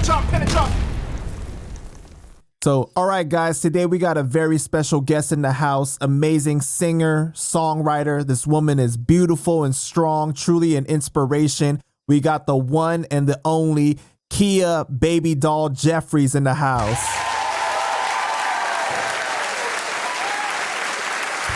So, all right, guys, today we got a very special guest in the house, amazing singer, songwriter. This woman is beautiful and strong, truly an inspiration. We got the one and the only Kia Baby Doll Jeffries in the house.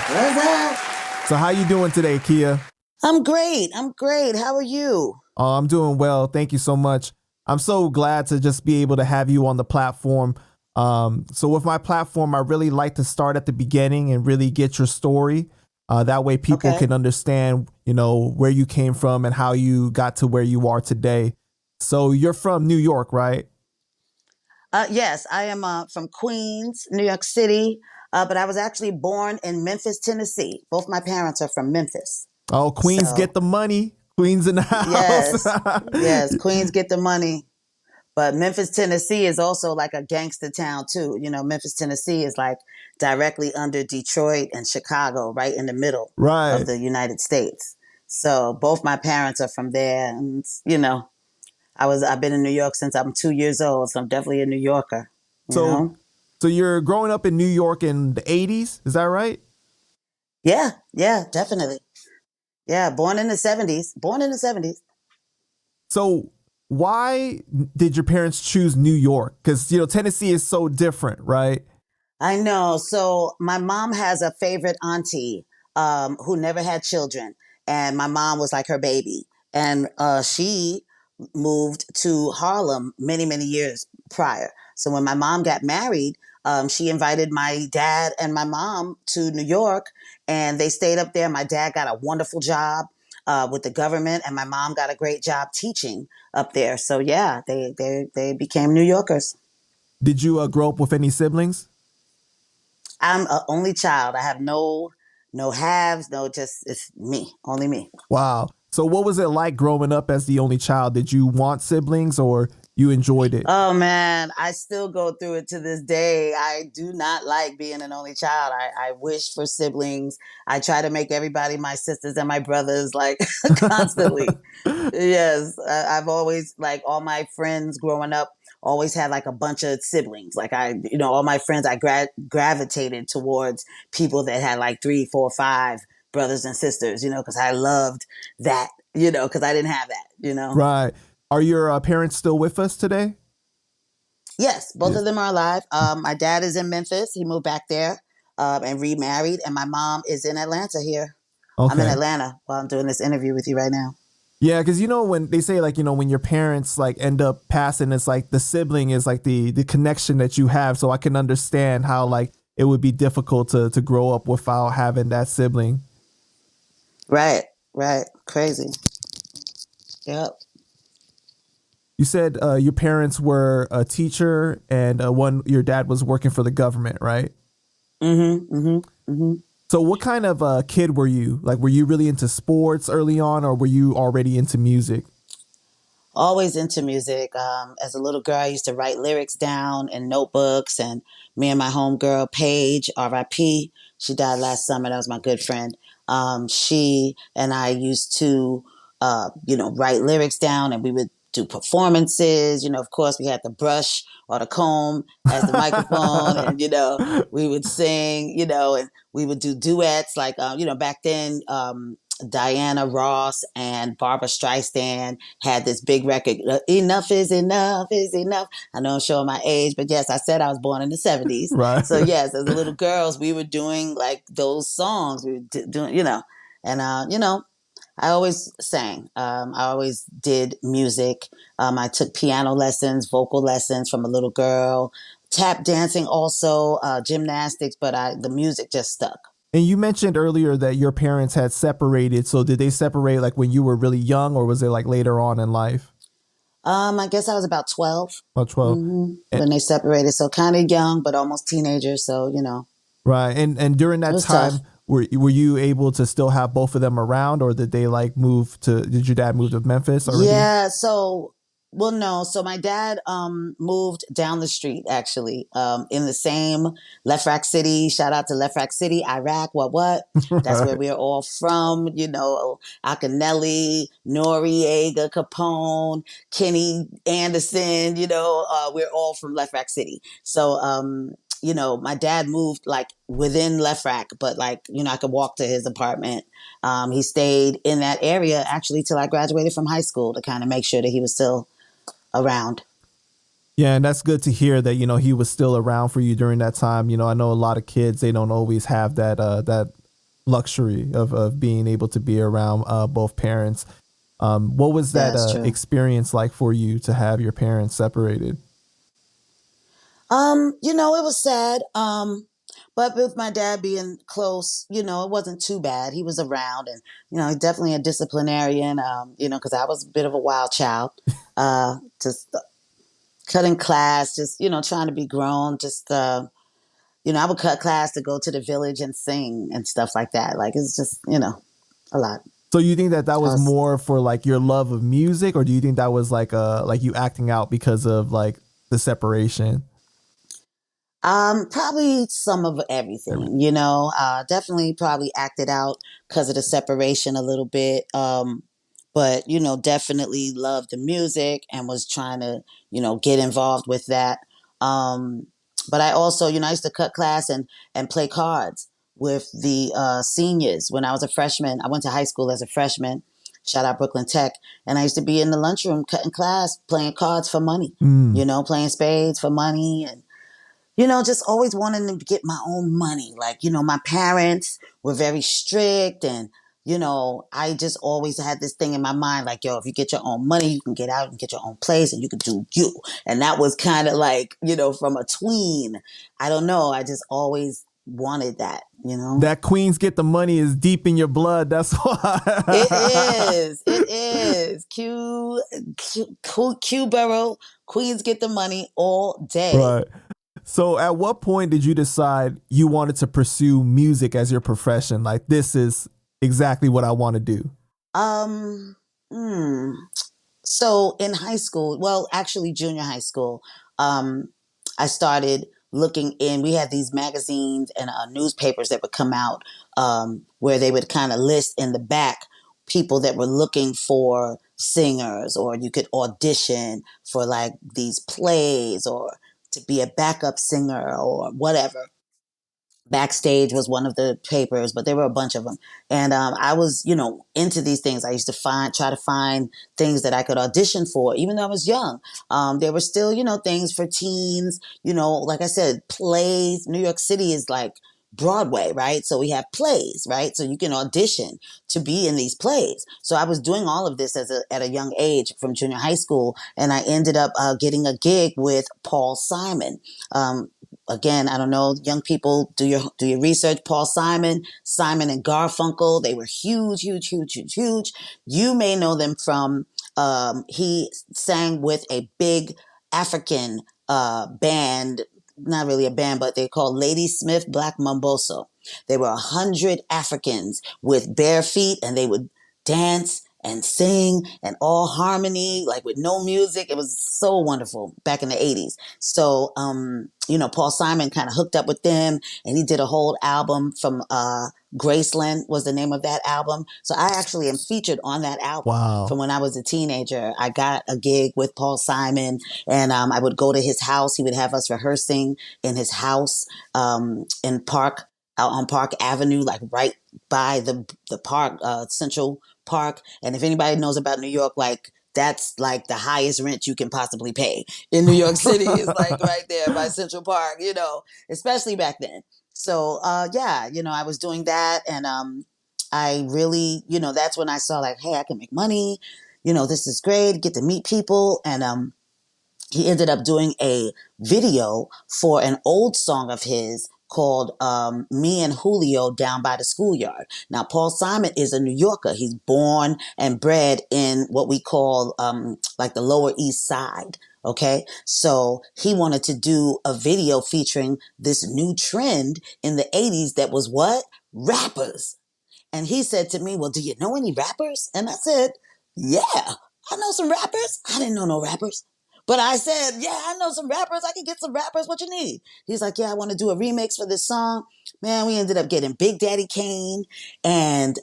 What's up? So how you doing today, Kia? I'm great. How are you? Oh, I'm doing well. Thank you so much. I'm so glad to just be able to have you on the platform. So with my platform, I really like to start at the beginning and really get your story. That way people can understand, where you came from and how you got to where you are today. So you're from New York, right? Yes, I am from Queens, New York City, but I was actually born in Memphis, Tennessee. Both my parents are from Memphis. Oh, Queens get the money. Queens in the house. Yes, Queens get the money. But Memphis, Tennessee is also like a gangster town too. Memphis, Tennessee is like directly under Detroit and Chicago, right in the middle of the United States. So both my parents are from there. And, I've been in New York since I'm 2 years old. So I'm definitely a New Yorker. So you're growing up in New York in the 80s. Is that right? Yeah, definitely. Yeah. Born in the 70s. So why did your parents choose New York? Because, Tennessee is so different, right? I know. So my mom has a favorite auntie who never had children. And my mom was like her baby. And she moved to Harlem many, many years prior. So when my mom got married, she invited my dad and my mom to New York. And they stayed up there. My dad got a wonderful job with the government. And my mom got a great job teaching up there. So, yeah, they became New Yorkers. Did you grow up with any siblings? I'm an only child. I have no halves, it's me, only me. Wow. So what was it like growing up as the only child? Did you want siblings or you enjoyed it? Oh, man, I still go through it to this day. I do not like being an only child. I wish for siblings. I try to make everybody my sisters and my brothers, like constantly. Yes, I've always, like, all my friends growing up always had like a bunch of siblings. Like all my friends, I gravitated towards people that had like 3, 4, 5 brothers and sisters, because I loved that, because I didn't have that, Right. Are your parents still with us today? Yes, both of them are alive. My dad is in Memphis. He moved back there and remarried. And my mom is in Atlanta here. Okay. I'm in Atlanta while I'm doing this interview with you right now. Yeah, because when they say when your parents like end up passing, it's like the sibling is like the connection that you have. So I can understand how like it would be difficult to grow up without having that sibling. Right. Crazy. Yep. You said your parents were a teacher and your dad was working for the government, right? Mm-hmm. So what kind of kid were you? Like, were you really into sports early on or were you already into music? Always into music. As a little girl, I used to write lyrics down in notebooks, and me and my homegirl, Paige, R.I.P., she died last summer. That was my good friend. She and I used to, write lyrics down, and we would do performances. Of course, we had the brush or the comb as the microphone, and, we would sing, and we would do duets. Like, back then, Diana Ross and Barbara Streisand had this big record, Enough is Enough is Enough. I know I'm showing my age, but yes, I said I was born in the 70s. Right. So yes, as little girls, we were doing like those songs. We were doing, and, I always sang. I always did music. I took piano lessons, vocal lessons from a little girl, tap dancing also, gymnastics, but the music just stuck. And you mentioned earlier that your parents had separated. So did they separate like when you were really young or was it like later on in life? I guess I was about 12. About 12. When they separated. So kind of young, but almost teenager. So, Right. And during that time, tough. Were you able to still have both of them around or did they like did your dad move to Memphis already? Yeah. So Well, no. So my dad moved down the street actually, in the same Left Rack City. Shout out to Left Rack City, Iraq. What? That's where Right. we're all from. Akinelli, Noriega, Capone, Kenny Anderson. We're all from Left Rack City. So my dad moved like within Left Rack, but like I could walk to his apartment. He stayed in that area actually till I graduated from high school to kind of make sure that he was still around. Yeah, and that's good to hear that he was still around for you during that time. I know a lot of kids, they don't always have that luxury of being able to be around both parents. What was that That's true. experience like for you to have your parents separated? It was sad. But with my dad being close, it wasn't too bad. He was around and, definitely a disciplinarian, because I was a bit of a wild child. Just cutting class, just, trying to be grown, just I would cut class to go to the village and sing and stuff like that. Like it's just, a lot. So you think that that I was was more for like your love of music, or do you think that was like you acting out because of like the separation? Probably some of everything, definitely probably acted out because of the separation a little bit. But, definitely loved the music and was trying to, get involved with that. Um, but I also, I used to cut class and play cards with the seniors when I was a freshman. I went to high school as a freshman. Shout out Brooklyn Tech. And I used to be in the lunchroom cutting class, playing cards for money, Mm. playing spades for money and just always wanting to get my own money. Like, my parents were very strict and, I just always had this thing in my mind, like, yo, if you get your own money, you can get out and get your own place and you can do you. And that was kind of like, from a tween. I don't know. I just always wanted that. That Queens get the money is deep in your blood. That's It why. is. It is. Q Borough, Queens get the money all day. Right. So at what point did you decide you wanted to pursue music as your profession? Like this is exactly what I want to do. Um, hmm. So in high school, well, actually junior high school, um, I started looking in. We had these magazines and newspapers that would come out where they would kind of list in the back people that were looking for singers, or you could audition for like these plays or to be a backup singer or whatever. Backstage was one of the papers, but there were a bunch of them. And I was, into these things. I used to try to find things that I could audition for, even though I was young. There were still, things for teens, like I said, plays. New York City is like Broadway, right? So we have plays, right? So you can audition to be in these plays. So I was doing all of this at a young age from junior high school. And I ended up getting a gig with Paul Simon. Again, I don't know, young people, do your research. Paul Simon, Simon and Garfunkel, they were huge, huge, huge, huge, huge. You may know them from he sang with a big African band, not really a band, but they called Lady Smith Black Mamboso. They were 100 Africans with bare feet, and they would dance and sing and all harmony, like with no music. It was so wonderful back in the 80s. So, Paul Simon kind of hooked up with them and he did a whole album from Graceland was the name of that album. So I actually am featured on that album from Wow. when I was a teenager. I got a gig with Paul Simon and I would go to his house. He would have us rehearsing in his house in Park, out on Park Avenue, like right by the park, Central Park. And if anybody knows about New York, like that's like the highest rent you can possibly pay in New York City is like right there by Central Park, especially back then. So yeah, I was doing that and I really, that's when I saw like, hey, I can make money. This is great, get to meet people. And he ended up doing a video for an old song of his called Me and Julio Down by the Schoolyard. Now, Paul Simon is a New Yorker. He's born and bred in what we call like the Lower East Side. Okay. So he wanted to do a video featuring this new trend in the 80s that was what? Rappers. And he said to me, well, do you know any rappers? And I said, yeah, I know some rappers. I didn't know no rappers. But I said, yeah, I know some rappers. I can get some rappers. What you need? He's like, yeah, I want to do a remix for this song. Man, we ended up getting Big Daddy Kane and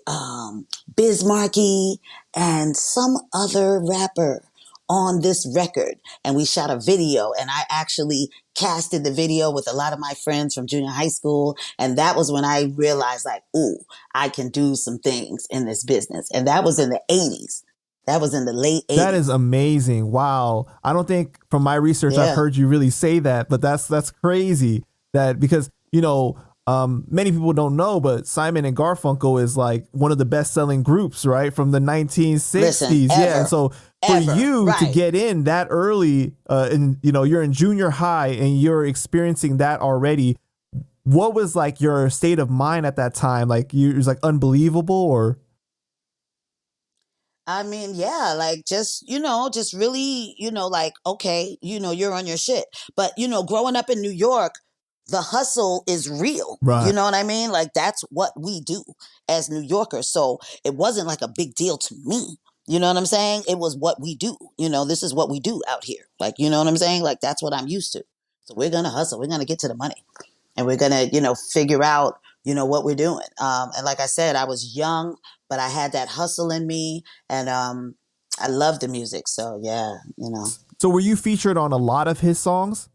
Biz Markie and some other rapper on this record. And we shot a video, and I actually casted the video with a lot of my friends from junior high school. And that was when I realized, like, ooh, I can do some things in this business. And that was in the 80s. That was in the late That is 80s. amazing. Wow. I don't think from my research I've Yeah. heard you really say that, but that's crazy that because, many people don't know, but Simon and Garfunkel is like one of the best selling groups, right? From the Listen, 1960s. Yeah. And ever, so for ever, you to right. get in that early, and you're in junior high and you're experiencing that already, what was like your state of mind at that time? Like it was like unbelievable or? I mean, yeah, like just, just really, like, okay, you're on your shit. But, growing up in New York, the hustle is real. You Right. know what I mean? Like that's what we do as New Yorkers. So it wasn't like a big deal to me. You know what I'm saying? It was what we do. This is what we do out here. Like, you know what I'm saying? Like that's what I'm used to. So we're going to hustle. We're going to get to the money. And we're gonna, figure out, what we're doing. And like I said, I was young, but I had that hustle in me, and I love the music. So yeah. So were you featured on a lot of his songs?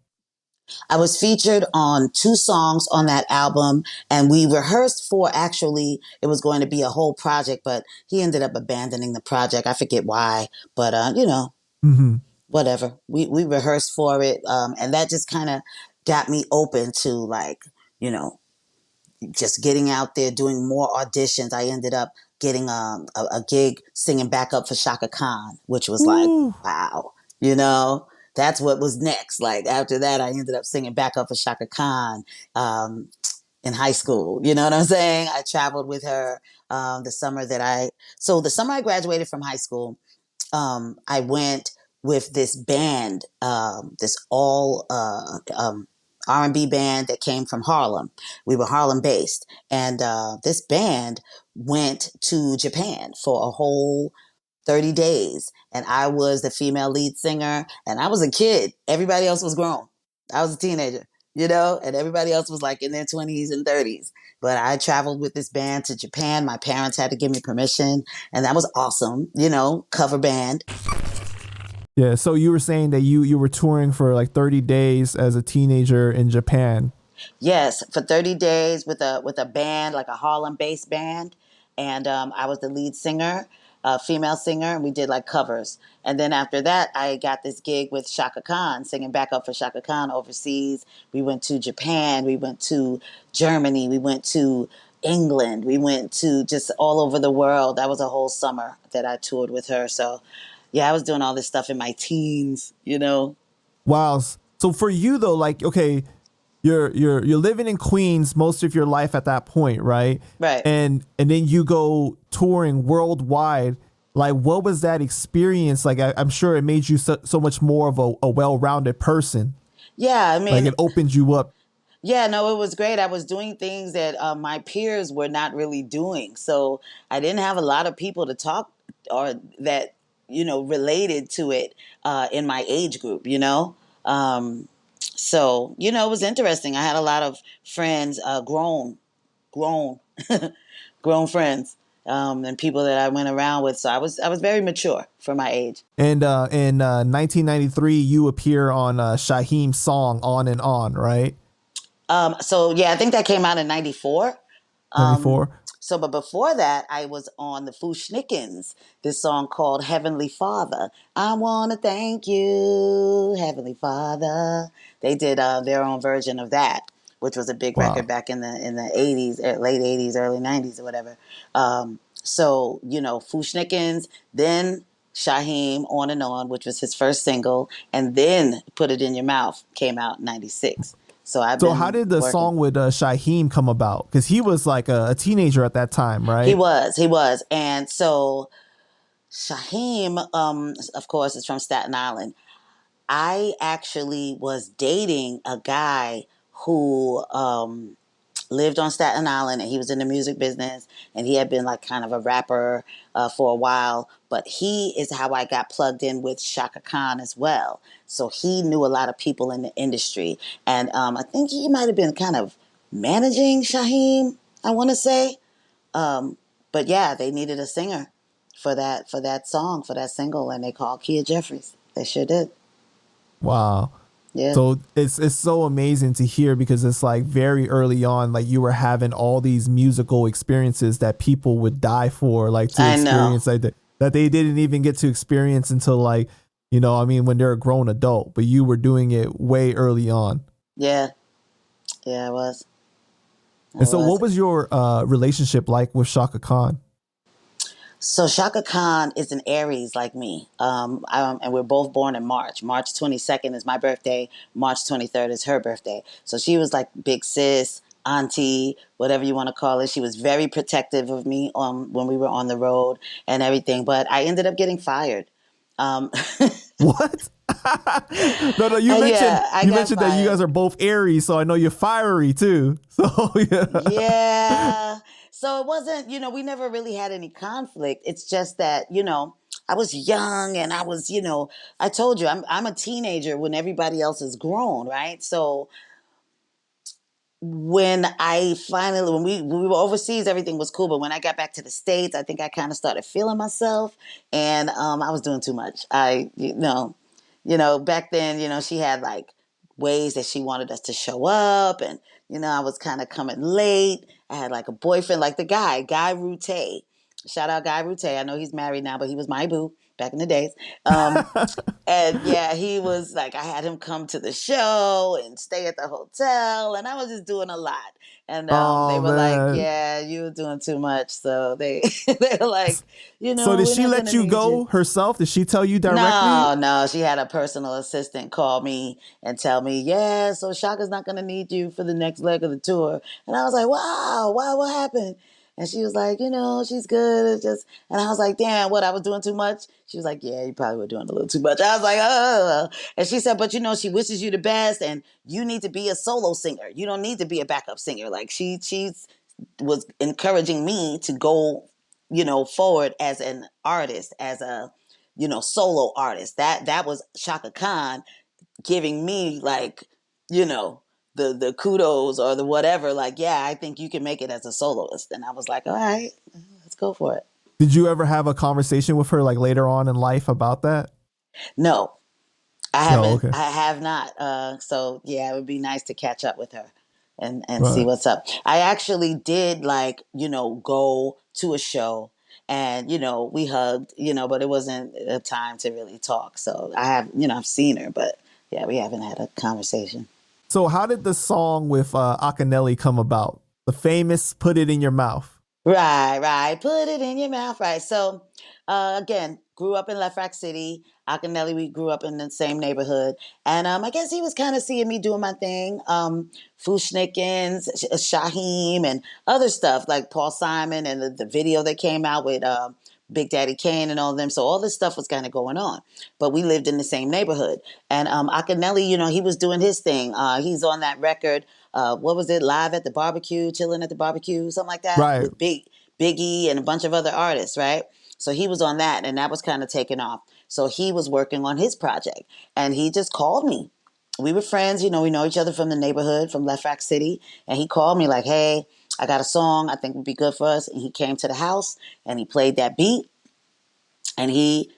I was featured on 2 songs on that album, and we rehearsed for actually it was going to be a whole project, but he ended up abandoning the project. I forget why, but Mm-hmm. whatever. We rehearsed for it, and that just kind of got me open to like you know just getting out there, doing more auditions. I ended up getting a gig singing backup for Shaka Khan, which was like, Ooh. wow, that's what was next. Like after that, I ended up singing backup for Shaka Khan um, in high school. You know what I'm saying? I traveled with her the summer I graduated from high school. I went with this band, this all R&B band that came from Harlem. We were Harlem based, and this band went to Japan for a whole 30 days, and I was the female lead singer, and I was a kid. Everybody else was grown. I was a teenager, and everybody else was like in their 20s and 30s. But I traveled with this band to Japan. My parents had to give me permission, and that was awesome, cover band. Yeah, so you were saying that you were touring for like 30 days as a teenager in Japan. Yes, for 30 days with a band, like a Harlem based band, and I was the lead singer, female singer, and we did like covers. And then after that, I got this gig with Shaka Khan, singing backup for Shaka Khan overseas. We went to Japan, we went to Germany, we went to England, we went to just all over the world. That was a whole summer that I toured with her. So, yeah, I was doing all this stuff in my teens. Wow. So for you though, like okay, you're living in Queens most of your life at that point, right? Right. And then you go touring worldwide. Like what was that experience? Like I'm sure it made you so much more of a well-rounded person. Yeah, I Like mean, it opened you up. yeah, no, it was great. I was doing things that my peers were not really doing. So I didn't have a lot of people to talk or that, related to it in my age group. So, it was interesting. I had a lot of friends, grown, grown friends, and people that I went around with. So I was very mature for my age. And in 1993, you appear on Shaheem's song "On and On," right? So yeah, I think that came out in '94. Um, 94. but before that, I was on the Fushnikins, this song called Heavenly Father. I want to thank you, Heavenly Father. They did their own version of that, which was a big record Wow. back in the 80s, late 80s, early 90s, or whatever. Fushnikins, then Shaheem, On and On, which was his first single, and then Put It in Your Mouth came out in '96. So I've So how been did the working. song with Shaheem come about? Because he was like a teenager at that time, He right? was, he was. And so Shaheem, of course, is from Staten Island. I actually was dating a guy who lived on Staten Island, and he was in the music business, and he had been like kind of a rapper for a while. But he is how I got plugged in with Shaka Khan as well. So he knew a lot of people in the industry, and I think he might have been kind of managing Shaheem, I want to say. But yeah, they needed a singer for that song, for that single, and they called KiaJeffries. They sure did. Wow. Yeah, So it's so amazing to hear because it's like very early on, like you were having all these musical experiences that people would die for, like to I know. experience like that they didn't even get to experience until like, I mean, when they're a grown adult, but you were doing it way early on. Yeah, yeah, I was. I And so was. what was your relationship like with Shaka Khan? So Shaka Khan is an Aries like me, and we're both born in March. March 22nd is my birthday. March 23rd is her birthday. So she was like big sis, auntie, whatever you want to call it. She was very protective of me when we were on the road and everything. But I ended up getting fired. Um, What? No, you mentioned yeah, I you got mentioned that you fired. guys are both Aries, so I know you're fiery too. So yeah. Yeah. So it wasn't, we never really had any conflict. It's just that, I was young and I was, I told you I'm a teenager when everybody else is grown, right? So when we were overseas, everything was cool. But when I got back to the States, I think I kind of started feeling myself, and I was doing too much. Back then, she had like ways that she wanted us to show up, and I was kind of coming late. I had like a boyfriend, like the Guy Rute. Shout out Guy Rute. I know he's married now, but he was my boo back in the days. And yeah, he was like, I had him come to the show and stay at the hotel, and I was just doing a lot. And they Oh were like, man. "Yeah, you were doing too much." So they were like, So did "We're she not let gonna you need you." go herself? Did she tell you directly? No, no, she had a personal assistant call me and tell me, "Yeah, so Shaka's not gonna need you for the next leg of the tour." And I was like, "Wow, wow, what happened?" And she was like, "She's good. It's just," and I was like, "Damn, what? I was doing too much." She was like, "Yeah, you probably were doing a little too much." I was like, "Oh," and she said, "But she wishes you the best, and you need to be a solo singer. You don't need to be a backup singer." Like she's was encouraging me to go, forward as an artist, as a, solo artist. That was Shaka Khan giving me like, you know, the kudos or the whatever. Like, yeah, I think you can make it as a soloist. And I was like, all right, let's go for it. Did you ever have a conversation with her like later on in life about that? No, I No, haven't. okay. I have not. So yeah, it would be nice to catch up with her and see Right. what's up. I actually did like go to a show and we hugged but it wasn't a time to really talk. So I have I've seen her, but yeah, we haven't had a conversation. So how did the song with Akinelli come about? The famous "Put It in Your Mouth." Right, right. Put it in your mouth, right? So, again, grew up in Left Rock City. Akinelli, we grew up in the same neighborhood, and I guess he was kind of seeing me doing my thing. Fushnikins, Shaheem, and other stuff like Paul Simon and the video that came out with Big Daddy Kane and all of them. So all this stuff was kind of going on, but we lived in the same neighborhood. And Akinelli, he was doing his thing. He's on that record. What was it? Live at the barbecue, chilling at the barbecue, something like that, Right. with Biggie and a bunch of other artists, right? So he was on that, and that was kind of taken off. So he was working on his project, and he just called me. We were friends, we know each other from the neighborhood, from Left Rock City, and he called me like, "Hey, I got a song I think would be good for us." And he came to the house and he played that beat, and he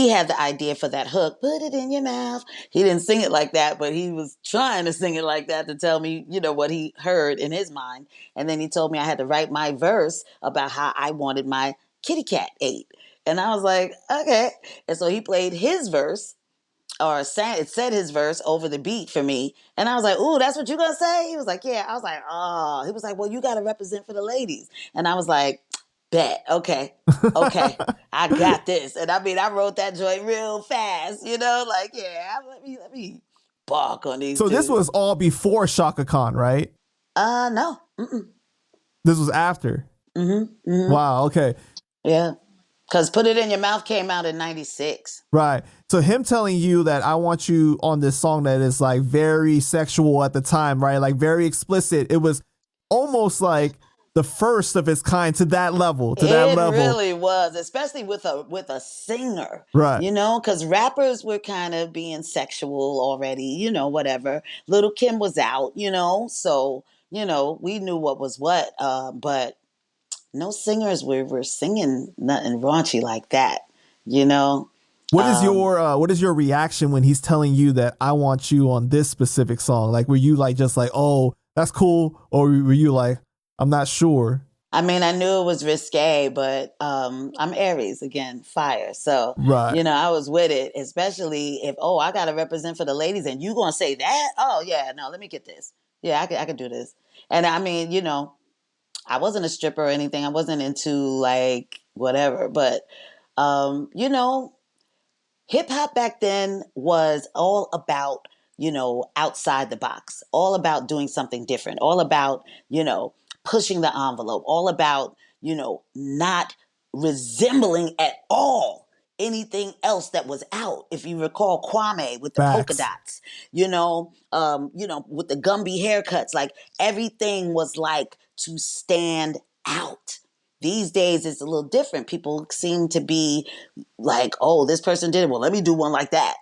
had the idea for that hook. Put it in your mouth. He didn't sing it like that, but he was trying to sing it like that to tell me, what he heard in his mind. And then he told me I had to write my verse about how I wanted my kitty cat ate. And I was like, okay. And so he played his verse, or it said his verse over the beat for me. And I was like, "Ooh, that's what you gonna say?" He was like, "Yeah." I was like, "Oh." He was like, "Well, you gotta represent for the ladies." And I was like, "Bet, okay, okay, I got this." And I mean, I wrote that joint real fast, like, yeah, let me bark on these So this dudes. was all before Shaka Khan, right? No. Mm-mm. This was after. Mm-hmm. Mm-hmm. Wow. Okay. Yeah. Because Put It in Your Mouth came out in 96. Right. So him telling you that I want you on this song that is like very sexual at the time, right? Like very explicit. It was almost like the first of its kind to that level, to that It level. really was, especially with a singer, Right. because rappers were kind of being sexual already, whatever. Little Kim was out, so we knew what was what, but no singers were singing nothing raunchy like that, you know. Um, What is your reaction when he's telling you that I want you on this specific song? Like, were you like just like, oh, that's cool, or were you like, I'm not sure? I mean, I knew it was risque, but I'm Aries again, fire. So, Right. I was with it, especially if, I got to represent for the ladies and you going to say that? Oh, yeah, no, let me get this. Yeah, I could do this. And I mean, I wasn't a stripper or anything. I wasn't into like whatever, but, you know, hip hop back then was all about, outside the box, all about doing something different, all about, pushing the envelope, all about, not resembling at all anything else that was out. If you recall Kwame with the polka Facts. dots, with the Gumby haircuts, like everything was like to stand out. These days it's a little different. People seem to be like, oh, this person did it. Well, let me do one like that.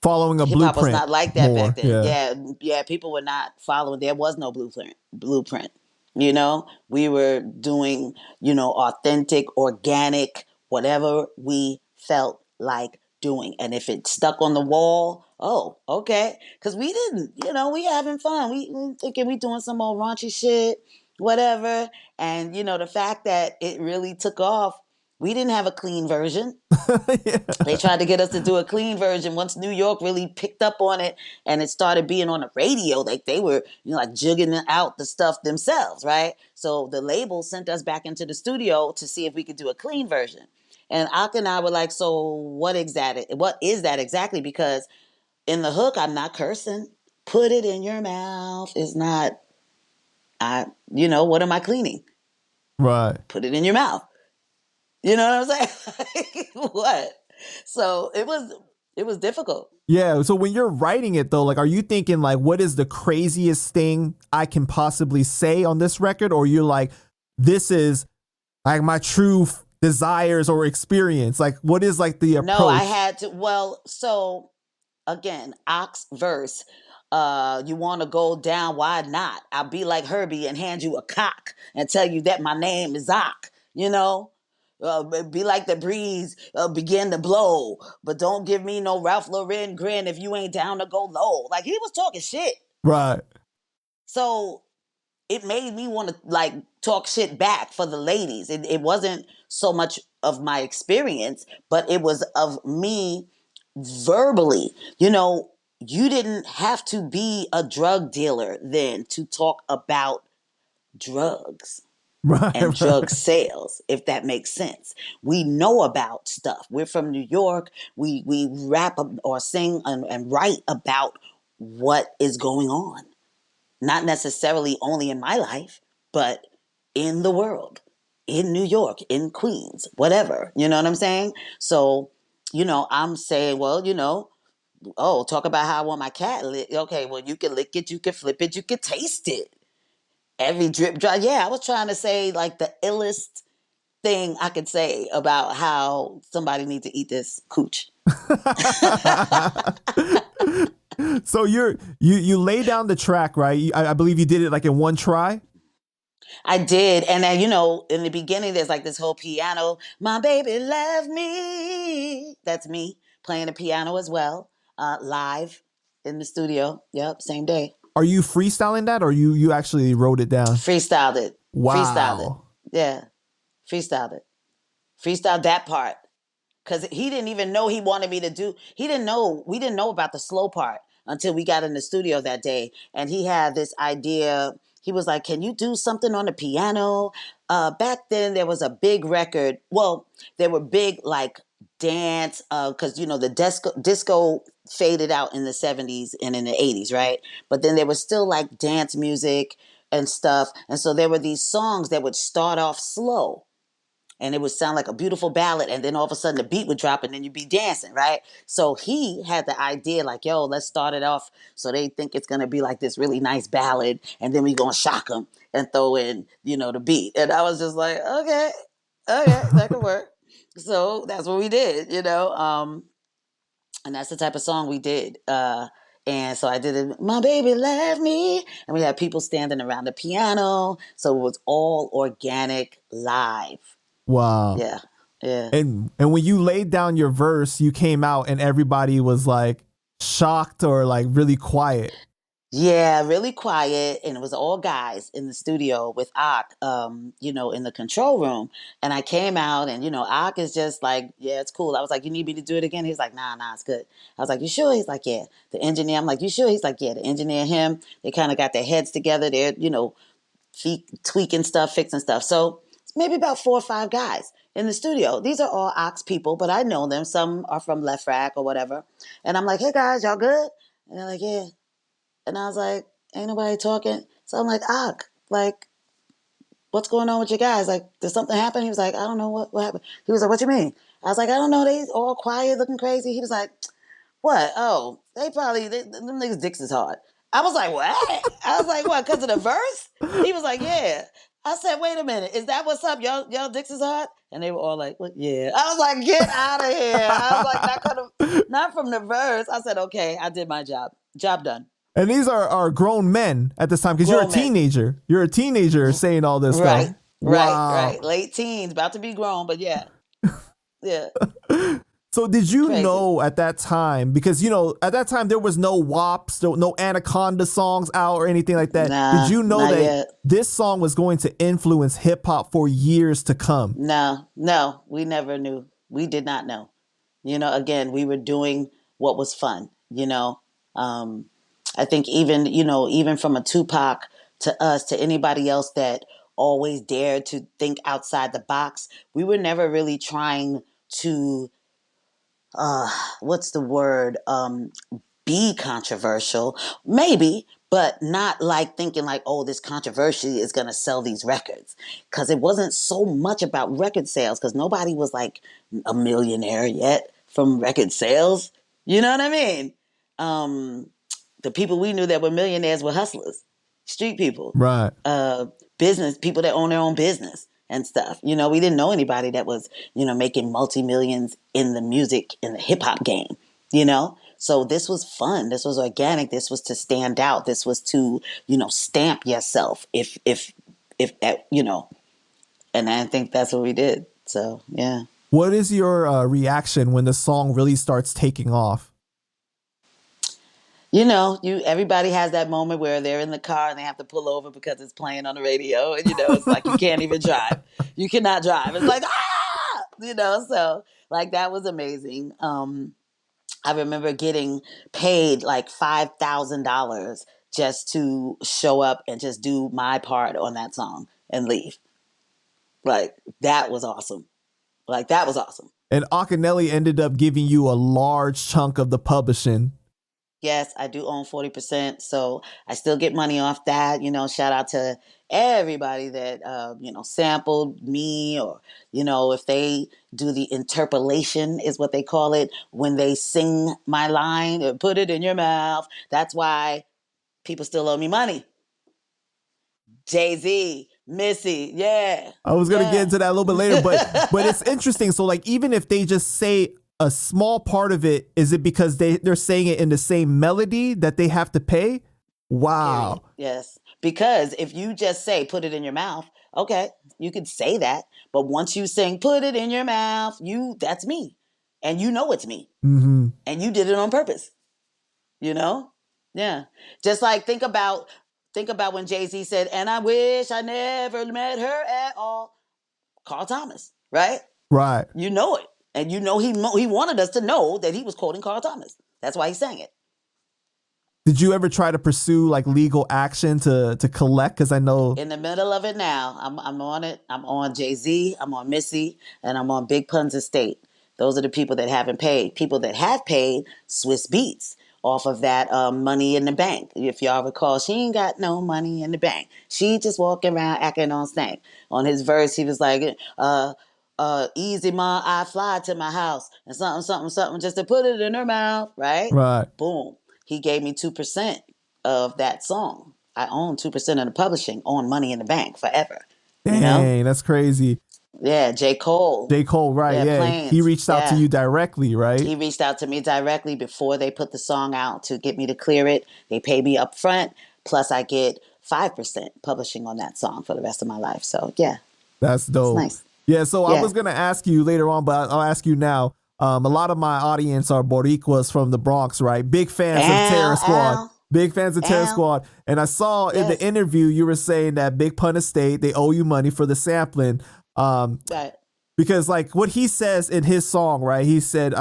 Following a Hip hop was blueprint not like that back more. then. Yeah. Yeah, yeah, people were not following. There was no blueprint. Blueprint. We were doing, authentic, organic, whatever we felt like doing. And if it stuck on the wall, oh, okay. Because we didn't, we having fun. We thinking we doing some old raunchy shit, whatever. And, the fact that it really took off, we didn't have a clean version. They Yeah. tried to get us to do a clean version once New York really picked up on it and it started being on the radio. Like they were, like jigging out the stuff themselves, right? So the label sent us back into the studio to see if we could do a clean version. And Ak and I were like, so what exactly? What is that exactly? Because in the hook, I'm not cursing. Put it in your mouth is not. What am I cleaning? Right. Put it in your mouth. You know what I'm saying? What? So it was difficult. Yeah. So when you're writing it though, like, are you thinking like, what is the craziest thing I can possibly say on this record? Or you're like, this is like my true desires or experience? Like, what is like the No, I approach? had to. Well, so again, ox verse. You want to go down? Why not? I'll be like Herbie and hand you a cock and tell you that my name is Ock. Be like the breeze, begin to blow, but don't give me no Ralph Lauren grin if you ain't down to go low. Like he was talking shit. Right. So it made me want to like talk shit back for the ladies. It wasn't so much of my experience, but it was of me verbally. You didn't have to be a drug dealer then to talk about drugs Right. and Right. drug sales, if that makes sense. We know about stuff. We're from New York. We rap or sing and write about what is going on, not necessarily only in my life, but in the world, in New York, in Queens, whatever. You know what I'm saying? So, I'm saying, well, talk about how I want my cat licked. Okay, well, you can lick it, you can flip it, you can taste it. Every drip drop. Yeah, I was trying to say like the illest thing I could say about how somebody needs to eat this cooch. So you lay down the track, right? I believe you did it like in one try. I did. And then, in the beginning, there's like this whole piano. My baby left me. That's me playing the piano as well, live in the studio. Yep, same day. Are you freestyling that, or you actually wrote it down? Freestyled it. Freestyled it. Wow. Yeah, freestyled it. Freestyled that part. Because he didn't even know he wanted me to do. He didn't know. We didn't know about the slow part until we got in the studio that day, and he had this idea. He was like, "Can you do something on the piano?" Back then, there was a big record. Well, there were big like dance because the disco faded out in the 70s and in the 80s, right? But then there was still like dance music and stuff, and so there were these songs that would start off slow and it would sound like a beautiful ballad, and then all of a sudden the beat would drop and then you'd be dancing, right? So he had the idea like, yo, let's start it off so they think it's gonna be like this really nice ballad, and then we gonna shock them and throw in, the beat. And I was just like, okay, that could work. So that's what we did. And that's the type of song we did. And so I did it, My Baby Left Me. And we had people standing around the piano. So it was all organic live. Wow. Yeah. Yeah. And when you laid down your verse, you came out and everybody was like shocked or like really quiet. Yeah, really quiet, and it was all guys in the studio with Ak, in the control room. And I came out, and Ak is just like, yeah, it's cool. I was like, you need me to do it again? He's like, nah, it's good. I was like, you sure? He's like, yeah. The engineer, I'm like, you sure? He's like, yeah. The engineer, him, they kind of got their heads together. They're, tweaking stuff, fixing stuff. So it's maybe about 4 or 5 guys in the studio. These are all Ox people, but I know them. Some are from Left Rack or whatever. And I'm like, hey guys, y'all good? And they're like, yeah. And I was like, ain't nobody talking. So I'm like, like, what's going on with you guys? Like, did something happen? He was like, I don't know what happened. He was like, what you mean? I was like, I don't know. They all quiet, looking crazy. He was like, what? Oh, them niggas' dicks is hard. I was like, what? I was like, what? Because of the verse? He was like, yeah. I said, wait a minute. Is that what's up? Y'all dicks is hard? And they were all like, what? Yeah. I was like, get out of here. I was like, not from the verse. I said, okay, I did my job. Job done. And these are grown men at this time because you're a Grown men. teenager. You're a teenager saying all this Right, stuff. right. Late teens, about to be grown, but yeah. Yeah. So did you Crazy. know at that time, because, at that time there was no WAPs, no Anaconda songs out or anything like that. Nah, did you know not that yet. this song was going to influence hip hop for years to come? No, we never knew. We did not know. Again, we were doing what was fun. I think even from a Tupac to us, to anybody else that always dared to think outside the box, we were never really trying to, what's the word? Be controversial, maybe, but not like thinking like, oh, this controversy is going to sell these records. Because it wasn't so much about record sales, because nobody was like a millionaire yet from record sales. You know what I mean? The people we knew that were millionaires were hustlers, street people, Right. business people that own their own business and stuff. We didn't know anybody that was, making multi-millions in the hip hop game, So this was fun. This was organic. This was to stand out. This was to, stamp yourself if, and I think that's what we did. So, yeah. What is your reaction when the song really starts taking off? Everybody has that moment where they're in the car and they have to pull over because it's playing on the radio, and it's like you can't even drive. You cannot drive. It's like so like that was amazing. I remember getting paid like $5,000 just to show up and just do my part on that song and leave. Like that was awesome. And Akinelli ended up giving you a large chunk of the publishing. Yes, I do own 40%, so I still get money off that. Shout out to everybody that sampled me, or if they do the interpolation, is what they call it, when they sing my line or put it in your mouth. That's why people still owe me money. Jay-Z, Missy, yeah. I was gonna get into that a little bit later, but it's interesting. So like, even if they just say a small part of it, is it because they're saying it in the same melody that they have to pay? Wow. Period. Yes. Because if you just say put it in your mouth, okay, you could say that. But once you sing put it in your mouth, that's me. And it's me. Mm-hmm. And you did it on purpose. Yeah. Just like think about when Jay-Z said, and I wish I never met her at all. Carl Thomas, right? Right. You know it. And he wanted us to know that he was quoting Carl Thomas. That's why he sang it. Did you ever try to pursue like legal action to collect? Because I know in the middle of it now. I'm on it. I'm on Jay-Z. I'm on Missy, and I'm on Big Pun's estate. Those are the people that haven't paid. People that have paid, Swiss Beats, off of that money in the bank. If y'all recall, she ain't got no money in the bank. She just walking around acting on stank. On his verse, he was like, easy ma, I fly to my house and something, something, something, just to put it in her mouth, right? Right. Boom. He gave me 2% of that song. I own 2% of the publishing on Money in the Bank forever. You know? Dang, that's crazy. Yeah, J. Cole. J. Cole, right? Yeah, Yeah, he Planes. reached out to Yeah. you directly, right? He reached out to me directly before they put the song out to get me to clear it. They pay me up front, plus I get 5% publishing on that song for the rest of my life. So yeah, That's it's dope. nice. Yeah, so I Yeah. was gonna ask you later on, but I'll ask you now. A lot of my audience are Boricuas from the Bronx, right? Big fans of Terror Ow, Squad. ow, Big fans of Terror ow. Squad. And I saw in the Yes. interview you were saying that Big Pun Estate, they owe you money for the sampling. Um, Right. because like what he says in his song, right? He said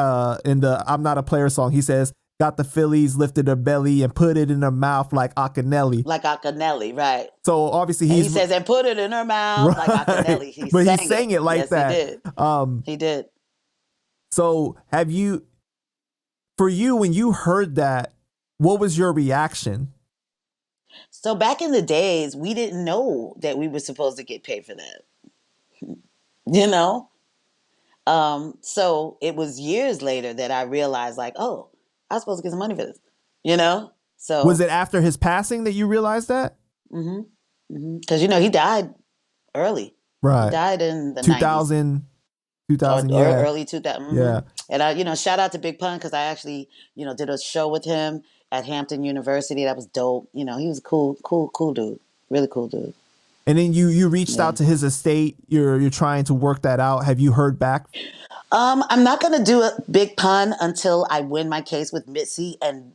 in the I'm Not a Player song, he says, got the Phillies lifted her belly and put it in her mouth like Akinelli. Like Akinelli, right. So obviously And he he's says, and put it in her mouth like right, Akinelli. He but he sang sang it. it like Yes, he that. did. He did. So have you, for you, when you heard that, what was your reaction? So back in the days, we didn't know that we were supposed to get paid for that. You know? So it was years later that I realized, like, oh, I was supposed to get some money for this. You know? Was So, it after his passing that you realized that? because, he died early. He Right. died in the 90s. 2000, Or, 2000, or yeah. early 2000. Yeah. And I, shout out to Big Pun because I actually, did a show with him at Hampton University. That was dope. He was a cool dude. Really cool dude. And then you reached Yeah. out to his estate. You're trying to work that out. Have you heard back? I'm not gonna do a Big Pun until I win my case with Mitzi and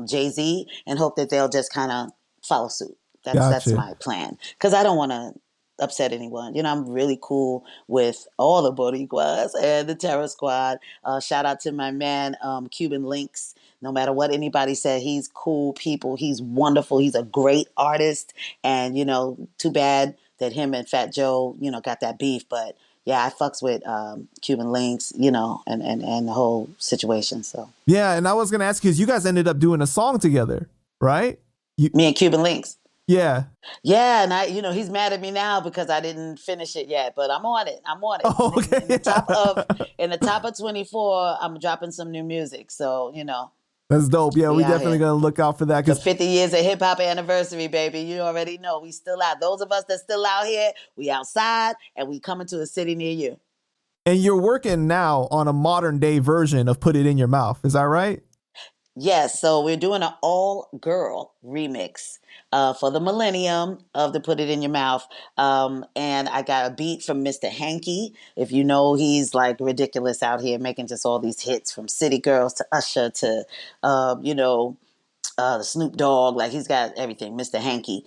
Jay Z, and hope that they'll just kind of follow suit. That's Gotcha. my plan because I don't want to upset anyone. I'm really cool with all the Boricuas and the Terror Squad. Shout out to my man Cuban Links. No matter what anybody said, he's cool people. He's wonderful. He's a great artist, and too bad that him and Fat Joe, got that beef, but yeah, I fucks with Cuban Links, and the whole situation. So Yeah, and I was gonna ask you, because you guys ended up doing a song together, right? You, me and Cuban Links. yeah. Yeah, and he's mad at me now because I didn't finish it yet, but I'm on it. I'm on it. Oh, okay. In the top of 24, I'm dropping some new music. So That's dope. Yeah, we we out definitely here. gonna look out for that. The Because 50 years of hip hop anniversary, baby. You already know we still out. Those of us that still out here, we outside and we coming to a city near you. and you're working now on a modern day version of Put It in Your Mouth. Is that right? Yes, so we're doing an all girl remix for the millennium of the Put It in Your Mouth. And I got a beat from Mr. Hanky. If you know, he's like ridiculous out here making just all these hits from City Girls to Usher to, the Snoop Dogg, like he's got everything, Mr. Hanky.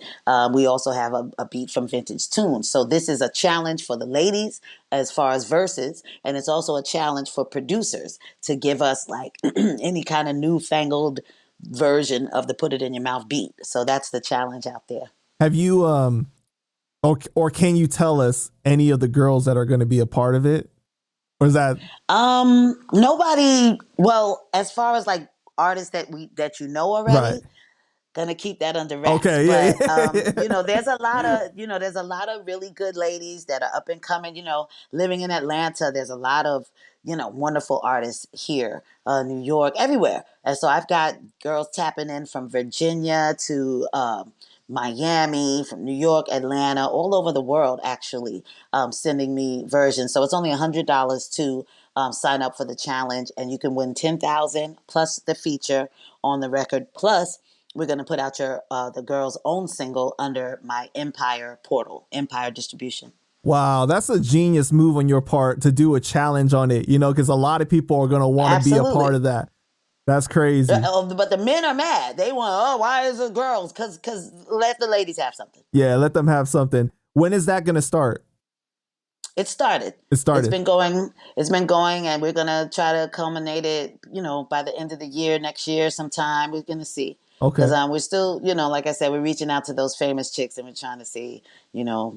We also have a beat from Vintage Tunes. So this is a challenge for the ladies as far as verses, and it's also a challenge for producers to give us like any kind of newfangled version of the Put It in Your Mouth beat. So that's the challenge out there. Have you or can you tell us any of the girls that are going to be a part of it? Or is that Nobody. Well, as far as like artists that you know right? already, gonna keep that under wraps. Okay, yeah, But yeah. there's a lot of really good ladies that are up and coming. Living in Atlanta, there's a lot of wonderful artists here, New York, everywhere. And so I've got girls tapping in from Virginia to Miami, from New York, Atlanta, all over the world, actually, sending me versions. So it's only $100 to sign up for the challenge, and you can win 10,000 plus the feature on the record. Plus, we're going to put out the girl's own single under my Empire portal, Empire Distribution. Wow, that's a genius move on your part to do a challenge on it. Because a lot of people are going to want to be a part Absolutely. of that. That's crazy. But the men are mad. They want, oh, why is it girls? Because let the ladies have something. Yeah, let them have something. When is that going to start? It started. It started. It's been going, and we're gonna try to culminate it. By the end of the year, next year, sometime. We're gonna see. Okay. Because we're still, like I said, we're reaching out to those famous chicks, and we're trying to see,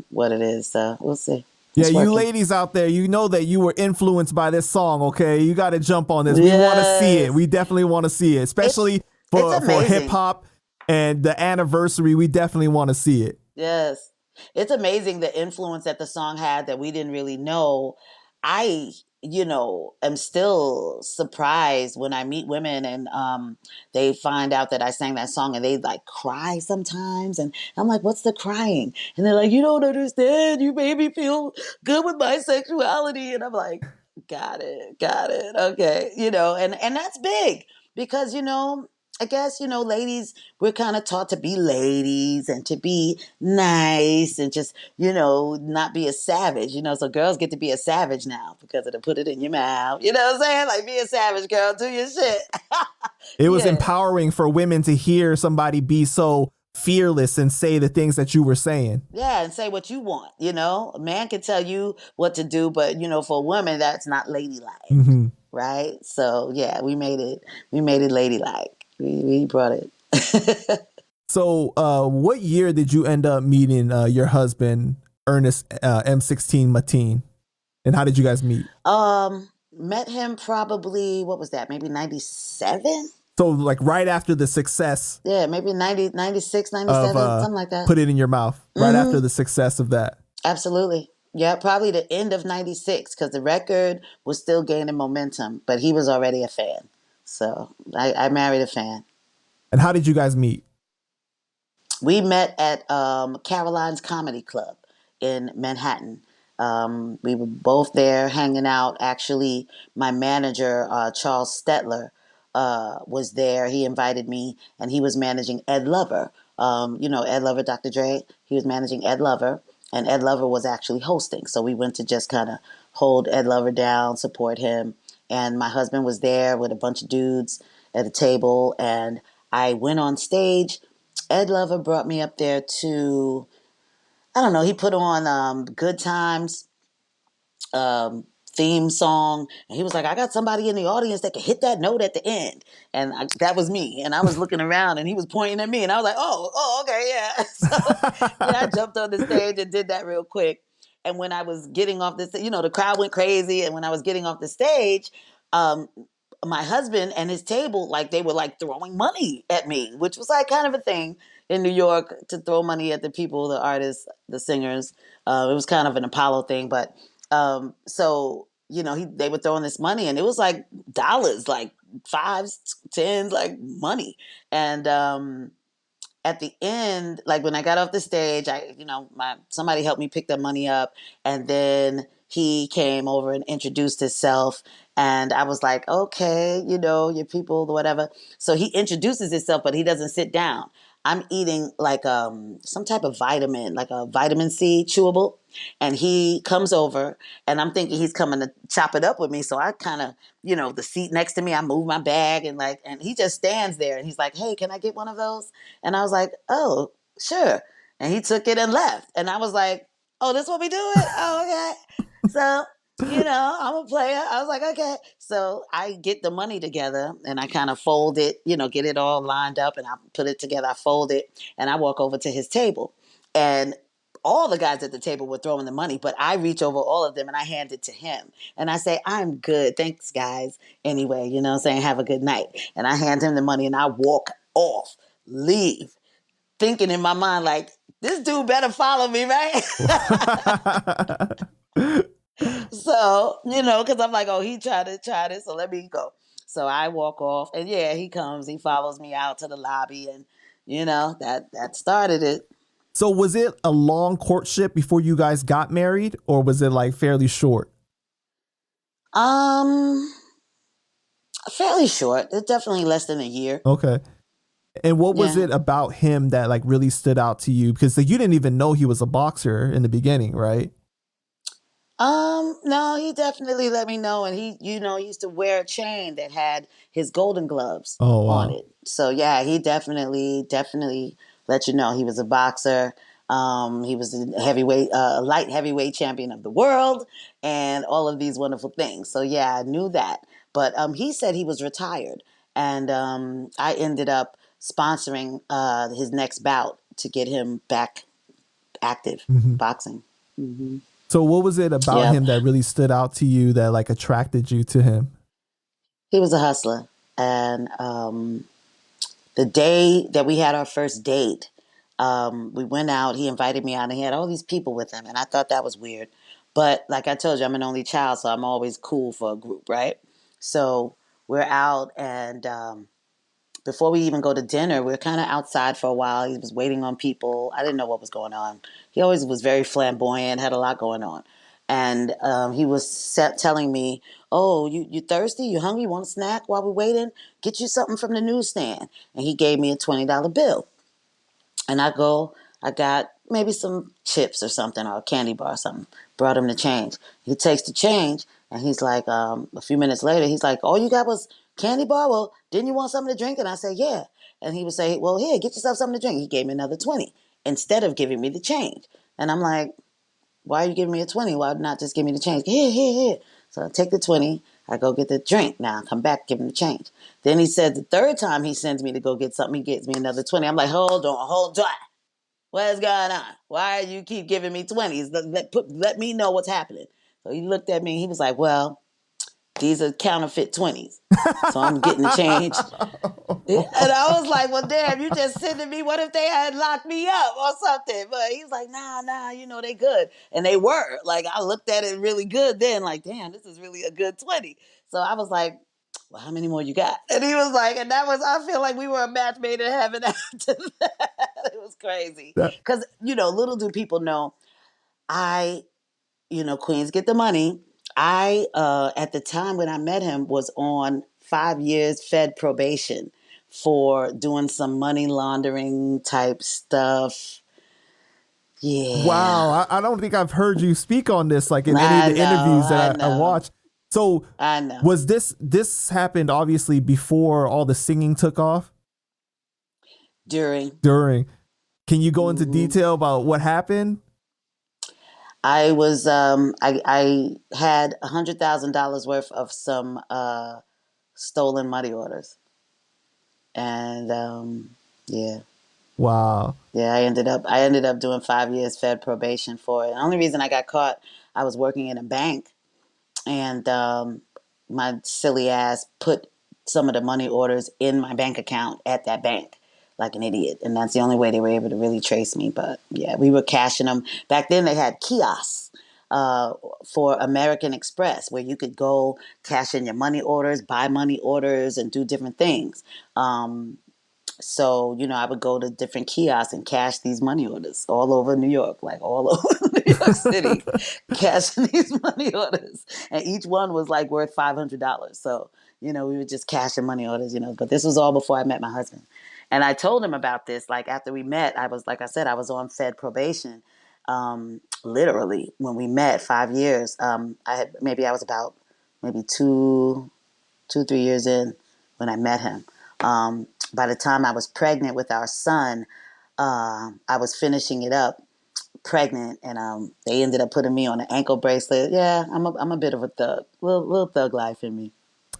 what it is. So we'll see. Yeah, It's you working. ladies out there, you know that you were influenced by this song, okay? You got to jump on this. Yes. We want to see it. We definitely want to see it, especially for amazing. hip hop and the anniversary. We definitely want to see it. Yes. It's amazing the influence that the song had that we didn't really know. I, am still surprised when I meet women and they find out that I sang that song and they like cry sometimes. And I'm like, what's the crying? And they're like, you don't understand. You made me feel good with my sexuality. And I'm like, got it. Okay. And that's big because, I guess, ladies, we're kind of taught to be ladies and to be nice and just, not be a savage, so girls get to be a savage now because of the put it in your mouth. You know what I'm saying? Like, be a savage, girl, do your shit. It was Yeah. empowering for women to hear somebody be so fearless and say the things that you were saying. Yeah, and say what you want, A man can tell you what to do, but, for a woman, that's not ladylike, Hmm. right? So, yeah, we made it ladylike. We brought it. So, what year did you end up meeting your husband, Ernest M16 Mateen? And how did you guys meet? Met him probably, what was that? Maybe 97? So, like right after the success Yeah, maybe 90, 96, of 97, something like that. Put It in Your Mouth, right after Mm-hmm. the success of that. Absolutely. Yeah, probably the end of 96 because the record was still gaining momentum, but he was already a fan. So I married a fan. And how did you guys meet? We met at Caroline's Comedy Club in Manhattan. We were both there hanging out. Actually, my manager, Charles Stetler, was there. He invited me, and he was managing Ed Lover. Ed Lover, Dr. Dre. He was managing Ed Lover, and Ed Lover was actually hosting. So we went to just kind of hold Ed Lover down, support him. And my husband was there with a bunch of dudes at a table, and I went on stage. Ed Lover brought me up there to, I don't know, he put on Good Times theme song. And he was like, I got somebody in the audience that can hit that note at the end. And that was me. And I was looking around and he was pointing at me. And I was like, oh, okay, yeah. So, yeah, I jumped on the stage and did that real quick. And when I was getting off the, the crowd went crazy. And when I was getting off the stage, um, my husband and his table, like they were like throwing money at me, which was like kind of a thing in New York to throw money at the people, the artists, the singers. It was kind of an Apollo thing, but so they were throwing this money, and it was like dollars, like fives, tens, like money, and at the end, like when I got off the stage, somebody helped me pick the money up, and then he came over and introduced himself, and I was like, okay, your people, whatever. So he introduces himself, but he doesn't sit down. I'm eating like some type of vitamin, like a vitamin C chewable, and he comes over, and I'm thinking he's coming to chop it up with me. So I kind of, the seat next to me, I move my bag, and he just stands there, and he's like, hey, can I get one of those? And I was like, oh, sure. And he took it and left. And I was like, oh, this what we do it? Oh, okay. So, I'm a player. I was like, okay. So I get the money together and I kind of fold it, get it all lined up and I put it together. I fold it and I walk over to his table. And all the guys at the table were throwing the money, but I reach over all of them and I hand it to him. And I say, I'm good. Thanks, guys. Anyway, saying have a good night. And I hand him the money and I walk off, leave, thinking in my mind, like, this dude better follow me, right? So, because I'm like, oh, he tried to try this, so let me go. So I walk off, and yeah, he comes, he follows me out to the lobby, and that started it. So, was it a long courtship before you guys got married, or was it like fairly short? Um, Fairly short. It's definitely less than a year. Okay. And what was Yeah. it about him that like really stood out to you? Because like, you didn't even know he was a boxer in the beginning, right? No, he definitely let me know, and he, used to wear a chain that had his Golden Gloves Oh on wow. it. So yeah, he definitely let you know he was a boxer. He was a light heavyweight champion of the world, and all of these wonderful things. So yeah, I knew that. But he said he was retired, and I ended up sponsoring his next bout to get him back active Hmm. boxing. Hmm. So, what was it about Yep. him that really stood out to you that like attracted you to him? He was a hustler. And the day that we had our first date, we went out. He invited me out, and he had all these people with him. And I thought that was weird. But like I told you, I'm an only child, so I'm always cool for a group, right? So we're out, and before we even go to dinner, we are kind of outside for a while. He was waiting on people. I didn't know what was going on. He always was very flamboyant, had a lot going on. And he was telling me, "Oh, you thirsty? You hungry? You want a snack while we're waiting? Get you something from the newsstand." And he gave me a $20 bill. And I got maybe some chips or something or a candy bar or something. Brought him the change. He takes the change and he's like, a few minutes later, he's like, "All you got was candy bar? Well, didn't you want something to drink?" And I said, "Yeah." And he would say, "Well, here, get yourself something to drink." He gave me another 20 instead of giving me the change. And I'm like, "Why are you giving me a 20? Why not just give me the change?" "Here, here, here." So I take the 20. I go get the drink. Now I come back, give him the change. Then he said the third time he sends me to go get something, he gives me another 20. I'm like, "Hold on, hold on. What's going on? Why do you keep giving me 20s? Let me know what's happening." So he looked at me. He was like, "Well, these are counterfeit 20s. So I'm getting the change." And I was like, "Well, damn, you just sending me. What if they had locked me up or something?" But he was like, "Nah, nah, they good." And they were. Like, I looked at it really good then, like, damn, this is really a good 20. So I was like, "Well, how many more you got?" And he was like, and that was, I feel like we were a match made in heaven after that. It was crazy. That- Because, little do people know, I, queens get the money. I, at the time when I met him, was on 5 years Fed probation for doing some money laundering type stuff. Yeah, wow, I don't think I've heard you speak on this like in any of I the know, interviews that I I know, watched. So I know. was this happened obviously before all the singing took off? During, During, can you go into hmm detail about what happened? I was, I had $100,000 worth of some stolen money orders, and yeah. Wow. Yeah, I ended up doing 5 years Fed probation for it. The only reason I got caught, I was working in a bank, and my silly ass put some of the money orders in my bank account at that bank like an idiot, and that's the only way they were able to really trace me. But yeah, we were cashing them back then. They had kiosks. Uh, for American Express, where you could go cash in your money orders, buy money orders, and do different things. So, I would go to different kiosks and cash these money orders all over New York, like all over New York City, cashing these money orders. And each one was like worth $500. So, we were just cashing money orders, but this was all before I met my husband. And I told him about this. Like after we met, I was, like I said, I was on Fed probation. Literally, when we met 5 years, I was about maybe 3 years in when I met him. By the time I was pregnant with our son, I was finishing it up, pregnant, and they ended up putting me on an ankle bracelet. Yeah, I'm a bit of a thug, little thug life in me.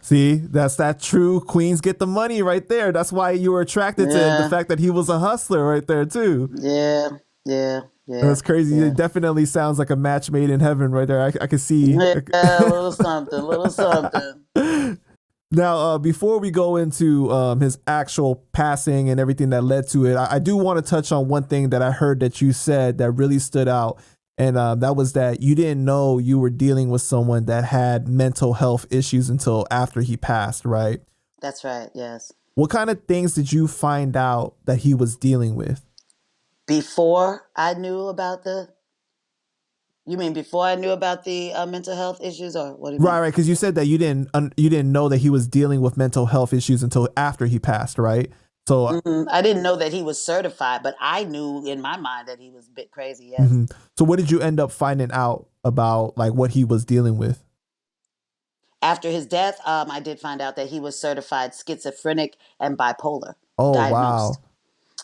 See, that's that true queens get the money right there. That's why you were attracted to the Yeah, fact that he was a hustler right there too. yeah, yeah, yeah, That's crazy. It yeah. definitely sounds like a match made in heaven right there. I can see. Yeah, a little something, little something. Now, before we go into his actual passing and everything that led to it, I do want to touch on one thing that I heard that you said that really stood out. And that was that you didn't know you were dealing with someone that had mental health issues until after he passed, right? That's right. Yes. What kind of things did you find out that he was dealing with? Before I knew about the, you mean before I knew about the mental health issues, or what do you Right, mean? right. Because you said that you didn't know that he was dealing with mental health issues until after he passed, right? So I didn't know that he was certified, but I knew in my mind that he was a bit crazy. Yes. mhm. So what did you end up finding out about like what he was dealing with? After his death, I did find out that he was certified schizophrenic and bipolar, Oh diagnosed, wow.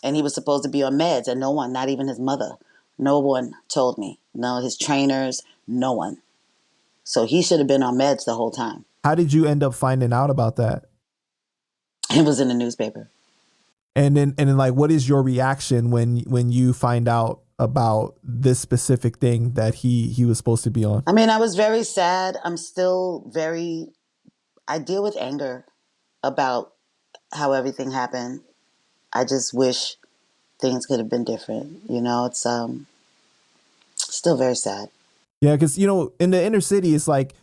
and he was supposed to be on meds, and no one, not even his mother, no one told me. No, his trainers, no one. So he should have been on meds the whole time. How did you end up finding out about that? It was in the newspaper. And then like what is your reaction when you find out about this specific thing that he was supposed to be on? I mean, I was very sad. I'm still very. I deal with anger about how everything happened. I just wish things could have been different. It's still very sad. Yeah, because in the inner city, it's like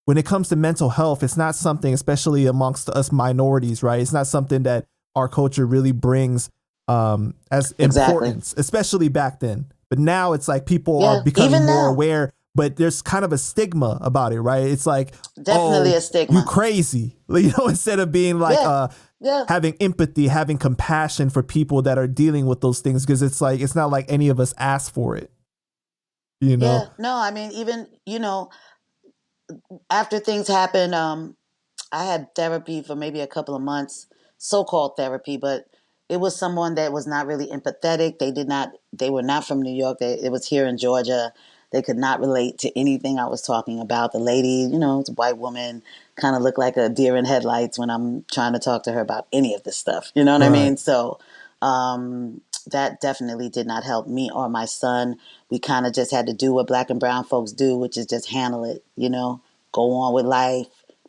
when it comes to mental health, it's not something, especially amongst us minorities, right? It's not something that our culture really brings as Exactly. importance, especially back then. But now it's like people are Yeah, becoming even more now, aware, but there's kind of a stigma about it, right? It's like, definitely oh, a you stigma. crazy, instead of being like, Yeah, yeah, having empathy, having compassion for people that are dealing with those things, because it's like it's not like any of us asked for it, you know. yeah. No, I mean, even after things happen, I had therapy for maybe a couple of months, so-called therapy, but it was someone that was not really empathetic. They were not from New York. It was here in Georgia. They could not relate to anything I was talking about. The lady, it's a white woman, kind of looked like a deer in headlights when I'm trying to talk to her about any of this stuff. You know what I Right. mean? So, that definitely did not help me or my son. We kind of just had to do what black and brown folks do, which is just handle it, go on with life,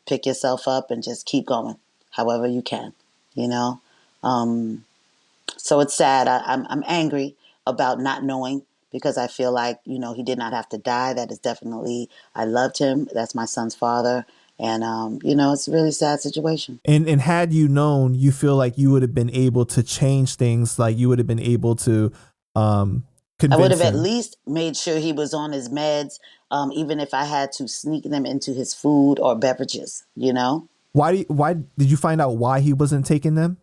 pick yourself up, and just keep going however you can, you know? Um, so it's sad. I'm angry about not knowing because I feel like, he did not have to die. That is definitely, I loved him. That's my son's father. And, it's a really sad situation. And had you known, you feel like you would have been able to change things, like you would have been able to um I would convince have at him. least made sure he was on his meds, even if I had to sneak them into his food or beverages. Why did you find out why he wasn't taking them?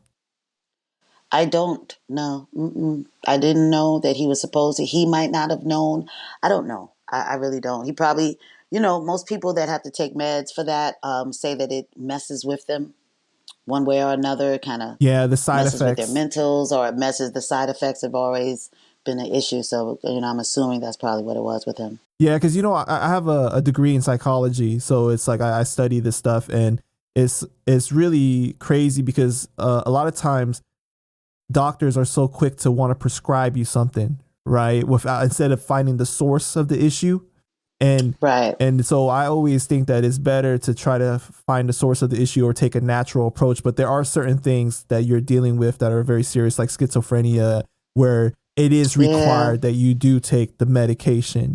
I don't know. Mm-mm. I didn't know that he was supposed to. He might not have known. I don't know. I really don't. He probably, most people that have to take meds for that say that it messes with them one way or another. It kind of Yeah, the side messes with their effects. mentals or it messes. The side effects have always been an issue. So, I'm assuming that's probably what it was with him. Yeah, because I have a degree in psychology, so it's like I study this stuff, and it's really crazy because a lot of times doctors are so quick to want to prescribe you something, right? Without, instead of finding the source of the issue. and Right. and so I always think that it's better to try to find the source of the issue or take a natural approach. But there are certain things that you're dealing with that are very serious, like schizophrenia, where it is Yeah. required that you do take the medication,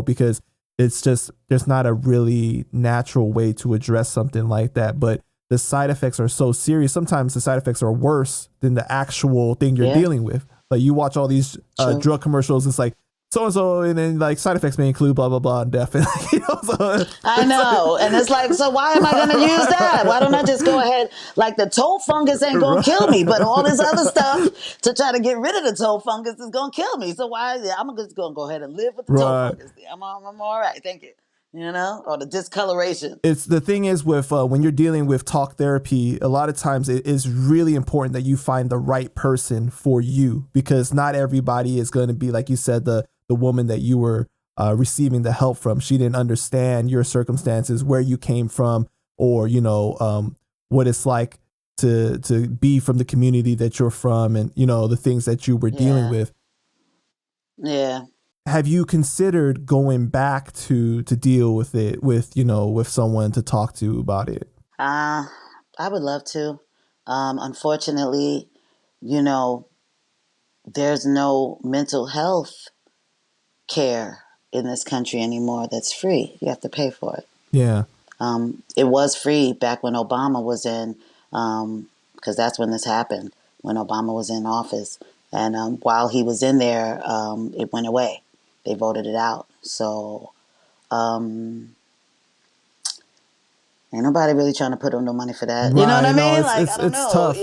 because it's just there's not a really natural way to address something like that. But the side effects are so serious. Sometimes the side effects are worse than the actual thing you're Yeah. dealing with. Like you watch all these True. drug commercials, it's like so and so, and then like side effects may include blah blah blah and death, and so I it's know. And it's like, so why am I going to use that? Why don't I just go ahead? Like the toe fungus ain't going to kill me, but all this other stuff to try to get rid of the toe fungus is going to kill me. So why? Yeah, I'm just going to go ahead and live with the toe right. fungus. I'm all right. Thank you. Or the discoloration. It's the thing is with when you're dealing with talk therapy, a lot of times it is really important that you find the right person for you, because not everybody is going to be like you said, the woman that you were receiving the help from. She didn't understand your circumstances, where you came from, or what it's like to be from the community that you're from, and the things that you were dealing Yeah. with. Yeah. Have you considered going back to deal with it with with someone to talk to about it? Uh, I would love to. Unfortunately, you know, there's no mental health care in this country anymore that's free. You have to pay for it. Yeah. It was free back when Obama was in, because that's when this happened, when Obama was in office. And while he was in there, it went away. They voted it out. So um, ain't nobody really trying to put up no money for that. You know what Right. I No, mean? it's Like, it's I don't it's know. tough.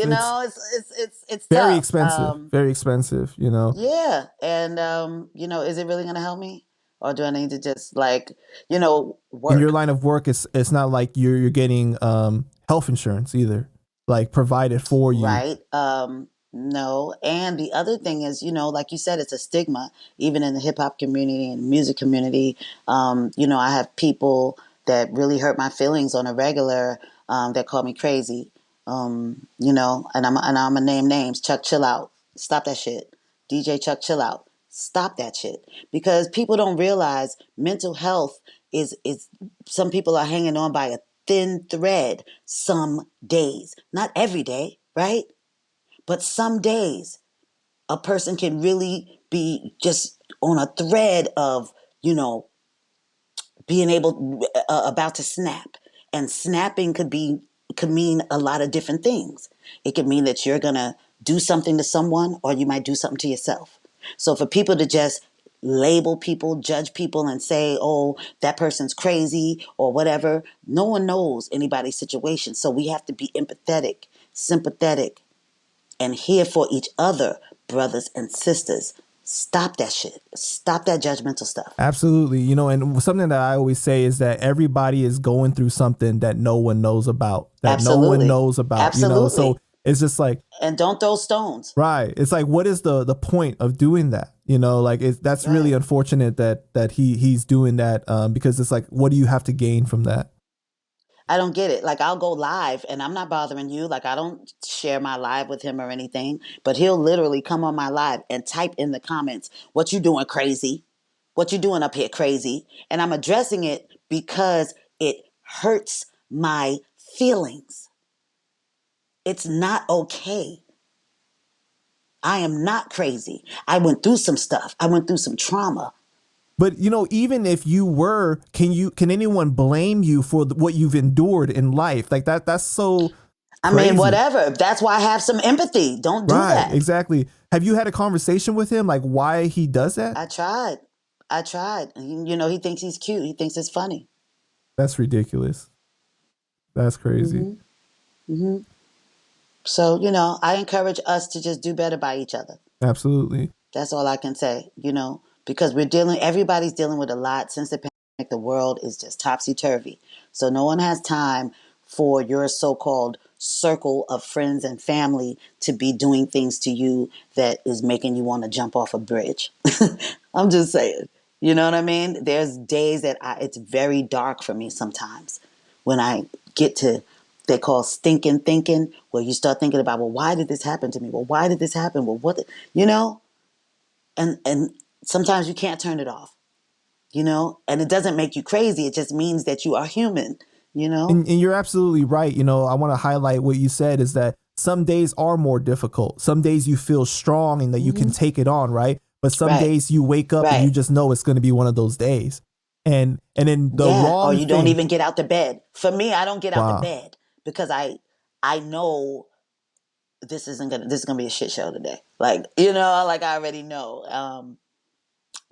It's It's very tough. expensive. Very expensive. Yeah. And is it really gonna help me? Or do I need to just In your work? line of work, it's not like you're getting health insurance either, like provided for you. Right. No. And the other thing is, like you said, it's a stigma, even in the hip hop community and music community. I have people that really hurt my feelings on a regular, that call me crazy. And I'm gonna name names. Chuck, chill out. Stop that shit. DJ Chuck, chill out. Stop that shit. Because people don't realize mental health is some people are hanging on by a thin thread some days. Not every day, right? But some days a person can really be just on a thread of, you know, being able about to snap, and snapping could mean a lot of different things. It could mean that you're gonna do something to someone, or you might do something to yourself. So for people to just label people, judge people, and say, oh, that person's crazy or whatever, no one knows anybody's situation. So we have to be empathetic, sympathetic, and here for each other, brothers and sisters. Stop that shit. Stop that judgmental stuff. Absolutely. You know, and something that I always say is that everybody is going through something that no one knows about, Absolutely. you know. So Absolutely. it's just like, And don't throw stones. right. It's like, what is the point of doing that? You know, like that's really Right. unfortunate that he's doing that, because it's like, what do you have to gain from that? I don't get it. Like, I'll go live and I'm not bothering you. Like, I don't share my live with him or anything, but he'll literally come on my live and type in the comments, what you doing crazy? What you doing up here crazy? And I'm addressing it because it hurts my feelings. It's not okay. I am not crazy. I went through some stuff. I went through some trauma. But you know, even if you were, can anyone blame you for what you've endured in life? Like that's so I mean, crazy. whatever. That's why I have some empathy. Don't do Right, that. exactly. Have you had a conversation with him, like why he does that? I tried. I tried. You know, he thinks he's cute. He thinks it's funny. That's ridiculous. That's crazy. Hmm. Hmm. So, you know, I encourage us to just do better by each other. Absolutely. That's all I can say, you know, because everybody's dealing with a lot since the pandemic. The world is just topsy turvy. So no one has time for your so called circle of friends and family to be doing things to you that is making you want to jump off a bridge. I'm just saying, you know what I mean? There's days that it's very dark for me sometimes when I get to, they call stinking thinking, where you start thinking about, well, why did this happen to me? Well, why did this happen? Well, you know? And sometimes you can't turn it off, you know, and it doesn't make you crazy. It just means that you are human, you know. And you're absolutely right. You know, I want to highlight what you said is that some days are more difficult. Some days you feel strong and that you can Hmm. take it on, right? But some Right. days you wake up and you Right. just know it's going to be one of those days. And then the Yeah, or wrong you don't thing. even get out the bed. For me, I don't get out the Wow. bed because I know this is gonna be a shit show today, like, you know, like I already know.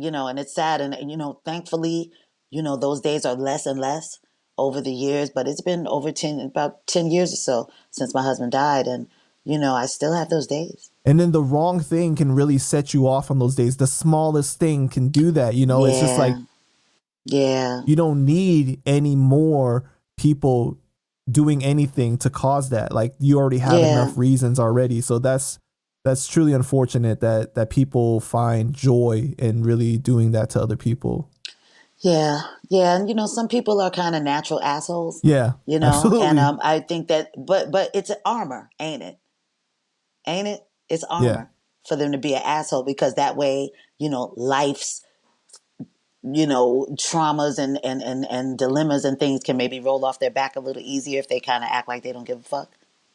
You know, and it's sad, and you know, thankfully, you know, those days are less and less over the years, but it's been about 10 years or so since my husband died, and you know, I still have those days. And then the wrong thing can really set you off on those days. The smallest thing can do that. You know, it's just like Yeah. Yeah. you don't need any more people doing anything to cause that. Like you already have Yeah. enough reasons already. So that's truly unfortunate that people find joy in really doing that to other people. Yeah. Yeah. And you know, some people are kind of natural assholes, Yeah, you know, and absolutely. I think that, but it's an armor, ain't it? Ain't it? It's Yeah. armor for them to be an asshole, because that way, you know, life's, you know, traumas and dilemmas and things can maybe roll off their back a little easier if they kind of act like they don't give a fuck.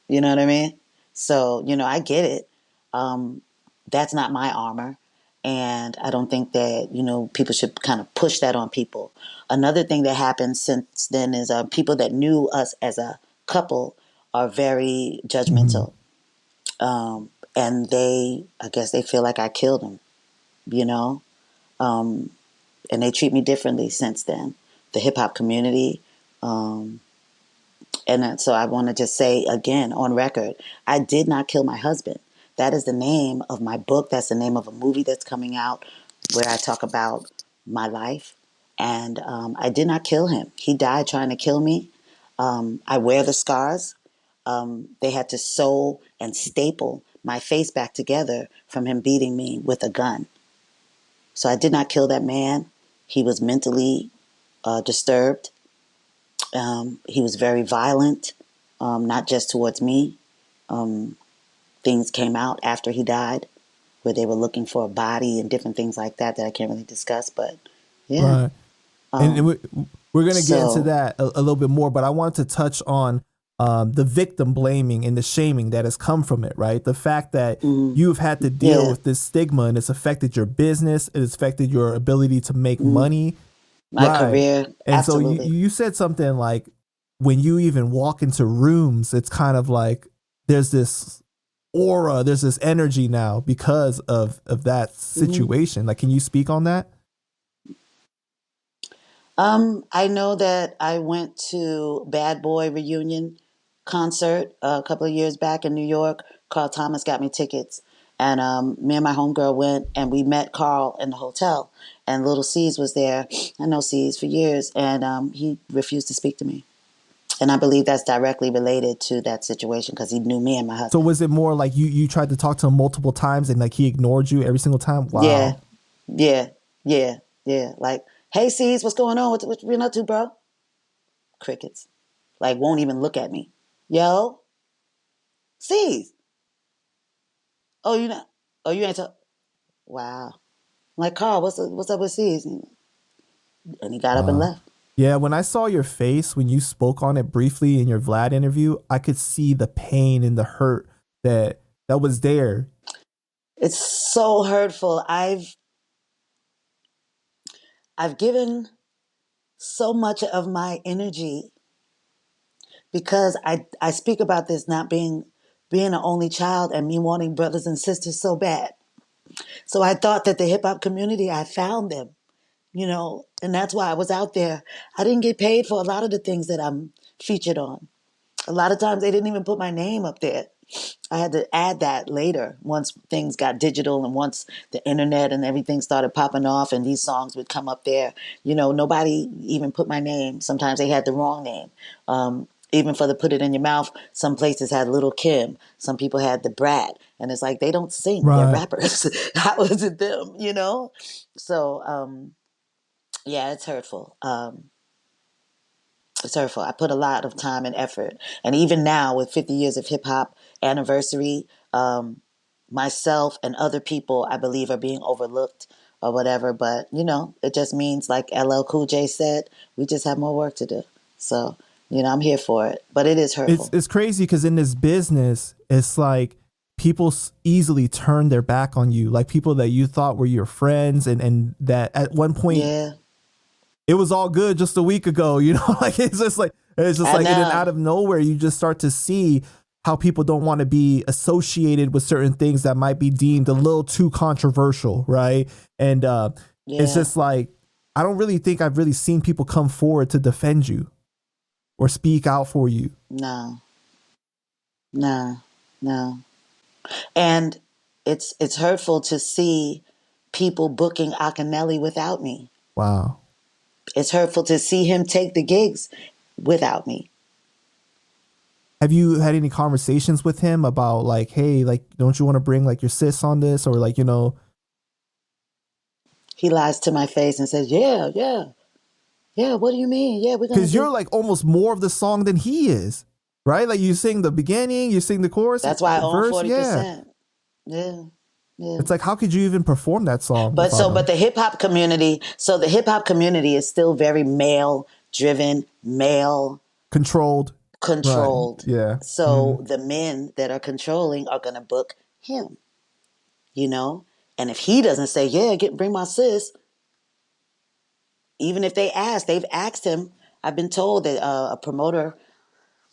You know what I mean? So, you know, I get it. Um, that's not my armor. And I don't think that, you know, people should kind of push that on people. Another thing that happened since then is people that knew us as a couple are very Mhm. judgmental. And I guess they feel like I killed them, you know? Um, and they treat me differently since then. The hip hop community, um, and so I want to just say again on record, I did not kill my husband. That is the name of my book. That's the name of a movie that's coming out where I talk about my life. And I did not kill him. He died trying to kill me. I wear the scars. They had to sew and staple my face back together from him beating me with a gun. So I did not kill that man. He was mentally disturbed. He was very violent, not just towards me. Um, Things came out after he died where they were looking for a body and different things like that that I can't really discuss. But yeah. Right. And Um, we're going to get into so, that a little bit more, but I want to touch on the victim blaming and the shaming that has come from it, right? The fact that mm, you've had to deal yeah. with this stigma and it's affected your business, it has affected your ability to make Mm, money. my Right. career. And so Absolutely. you said something like when you even walk into rooms, it's kind of like there's this aura, there's this energy now because of that hmm situation. Like, can you speak on that? I know that I went to Bad Boy reunion concert a couple of years back in New York. Carl Thomas got me tickets, and me and my homegirl went, and we met Carl in the hotel. And Little C's was there. I know C's for years, and he refused to speak to me. And I believe that's directly related to that situation because he knew me and my So husband. was it more like you tried to talk to him multiple times and like he ignored you every single time? Yeah, Wow. yeah, yeah, yeah. Like, hey, C's, what's going on? What you been up to, bro? Crickets. Like, won't even look at me. Yo, C's. Oh, you not? Oh, you ain't talk. Wow. I'm like, Carl, what's up with C's? And he got up and Wow. left. Yeah, when I saw your face when you spoke on it briefly in your Vlad interview, I could see the pain and the hurt that was there. It's so hurtful. I've given so much of my energy because I speak about this not being an only child and me wanting brothers and sisters so bad. So I thought that the hip hop community, I found them, and that's why I was out there. I didn't get paid for a lot of the things that I'm featured on. A lot of times they didn't even put my name up there. I had to add that later once things got digital and once the internet and everything started popping off and these songs would come up there. Nobody even put my name. Sometimes they had the wrong name. Even for the Put It In Your Mouth, some places had Little Kim. Some people had the Brat. And it's like, they don't sing, they're Right. rappers. How is it them? So, yeah, it's hurtful. It's hurtful. I put a lot of time and effort. And even now, with 50 years of hip hop anniversary, myself and other people, I believe, are being overlooked or whatever. But, it just means, like LL Cool J said, we just have more work to do. So, I'm here for it. But it is It's hurtful. it's crazy because in this business, it's like people easily turn their back on you, like people that you thought were your friends, and that at one point Yeah, it was all good just a week ago, like it's just I like, and then know. out of nowhere you just start to see how people don't want to be associated with certain things that might be deemed a little too controversial, right? And it's Yeah, just like I don't really think I've really seen people come forward to defend you or speak out for you. no, no, no. And it's hurtful to see people booking Akinelli without me. Wow. It's hurtful to see him take the gigs without me. Have you had any conversations with him about like, hey, like, don't you want to bring like your sis on this, or like, He lies to my face and says, "Yeah, yeah, yeah. What do you mean? Yeah, we're gonna because you're do." like almost more of the song than he is, right? Like you sing the beginning, you sing the chorus, That's why I own verse, forty yeah. percent. Yeah, yeah. It's like, how could you even perform that song But without so, but him? the hip hop community. So the hip hop community is still very male driven, male Controlled, right? controlled. Yeah. Mm. So the men that are controlling are gonna book him. You know, and if he doesn't say, "Yeah, bring my sis," even if they've asked him. I've been told that a promoter,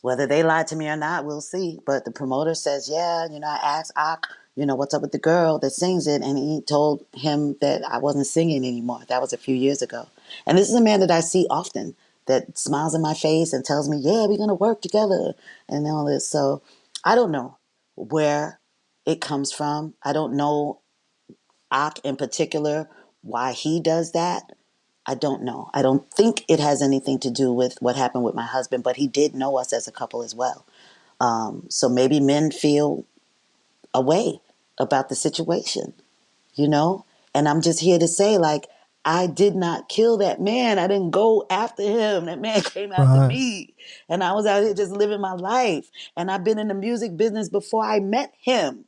whether they lied to me or not, we'll see. But the promoter says, yeah, I asked Ak, what's up with the girl that sings it? And he told him that I wasn't singing anymore. That was a few years ago. And this is a man that I see often that smiles in my face and tells me, yeah, we're going to work together and all this. So I don't know where it comes from. I don't know Ak in particular, why he does that. I don't know. I don't think it has anything to do with what happened with my husband, but he did know us as a couple as well. So maybe men feel a way about the situation, you know? And I'm just here to say, like, I did not kill that man. I didn't go after him. That man came after Right. me. And I was out here just living my life. And I've been in the music business before I met him.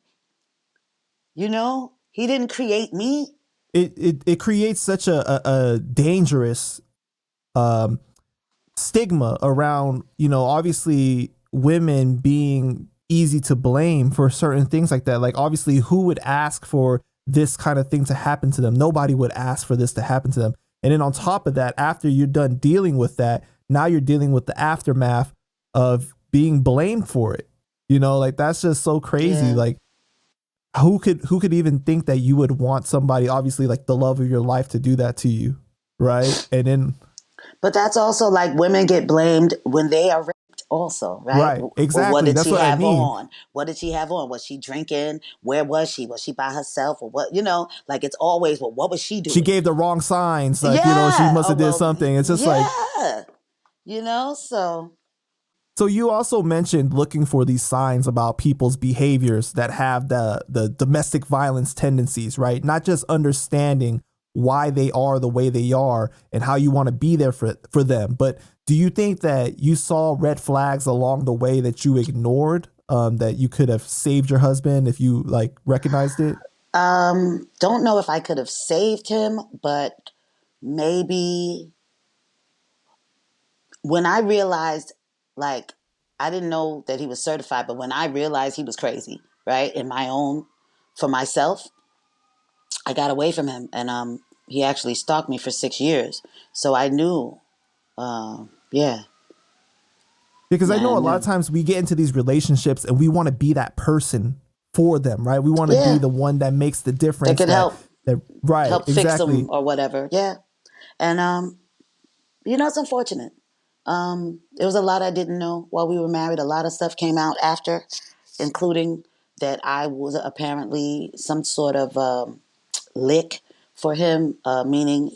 He didn't create me. It creates such a dangerous um, stigma around, obviously women being easy to blame for certain things like that. Like, obviously, who would ask for this kind of thing to happen to them? Nobody would ask for this to happen to them. And then on top of that, after you're done dealing with that, now you're dealing with the aftermath of being blamed for it. You know, like that's just so crazy. Yeah. Like who could even think that you would want somebody, obviously like the love of your life, to do that to you, right? And then But that's also like women get blamed when they are raped also, right? right, Well, what exactly. did That's she what I have mean. on? What did she have on? Was she drinking? Where was she? Was she by herself or what? You know, like it's always, well, what was she She doing? gave the wrong signs, like, you know, she Yeah. must Oh, have did well, something. It's just like, yeah. You know, so so you also mentioned looking for these signs about people's behaviors that have the domestic violence tendencies, right? Not just understanding why they are the way they are and how you want to be there for them, but do you think that you saw red flags along the way that you ignored, that you could have saved your husband if you like recognized it? don't know if I could have saved him, but maybe when I realized, like, I didn't know that he was certified, but when I realized he was crazy, right, in my own, for myself, I got away from him, and he actually stalked me for 6 years. So I knew, yeah, Because I yeah, I know a lot of knew, times we get into these relationships and we want to be that person for them, right? We want to be yeah, the one that makes the that difference, could that right, help fix him exactly. or whatever, yeah, and you know, it's unfortunate. There was a lot I didn't know while we were married. A lot of stuff came out after, including that I was apparently some sort of lick for him, meaning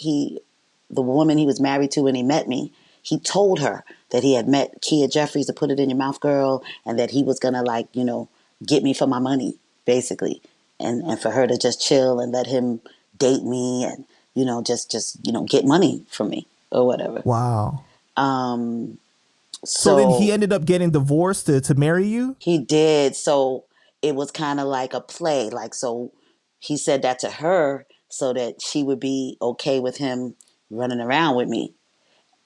the woman he was married to when he met me, he told her that he had met KiaJeffries, to put it in your mouth, girl, and that he was gonna, like, you know, get me for my money, basically, and for her to just chill and let him date me and, you know, just you know, get money from me or whatever. Wow. Um, So then he so ended up getting divorced to marry you? he did. So it was kind of like a play. Like, so he said that to her so that she would be okay with him running around with me.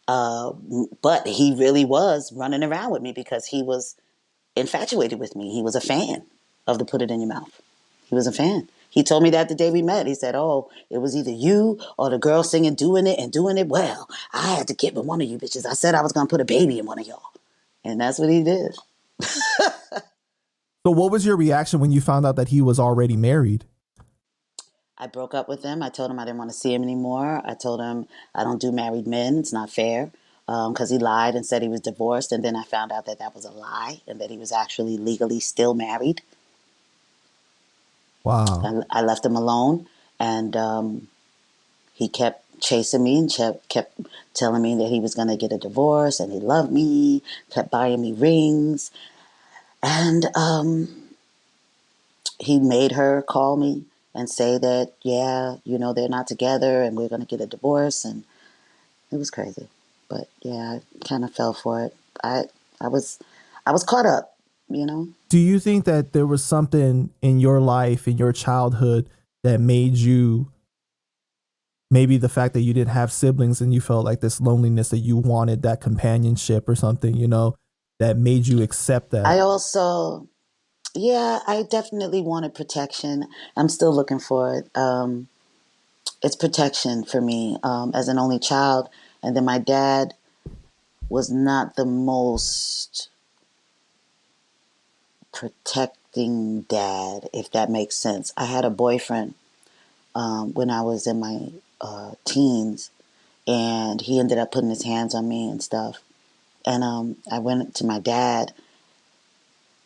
Uh, but he really was running around with me because he was infatuated with me. He was a fan of the Put It in Your Mouth. He was a fan. He told me that the day we met. He said, "Oh, it was either you or the girl singing, doing it and doing it well. I had to get with one of you bitches. I said I was going to put a baby in one of y'all." And that's what he did. So what was your reaction when you found out that he was already married? I broke up with him. I told him I didn't want to see him anymore. I told him I don't do married men. It's not fair, because he lied and said he was divorced. And then I found out that that was a lie and that he was actually legally still married. Wow. I left him alone, and he kept chasing me and kept telling me that he was going to get a divorce and he loved me, kept buying me rings. And he made her call me and say that, yeah, you know, they're not together and we're going to get a divorce. And it was crazy. But yeah, I kind of fell for it. I I was I was caught up, you know. Do you think that there was something in your life, in your childhood, that made you, maybe the fact that you didn't have siblings and you felt like this loneliness, that you wanted that companionship or something, you know, that made you accept I that? also, yeah, I definitely wanted protection. I'm still looking for it. It's protection for me, as an only child. And then my dad was not the most protecting dad, if that makes sense. I had a boyfriend when I was in my teens, and he ended up putting his hands on me and stuff. And I went to my dad,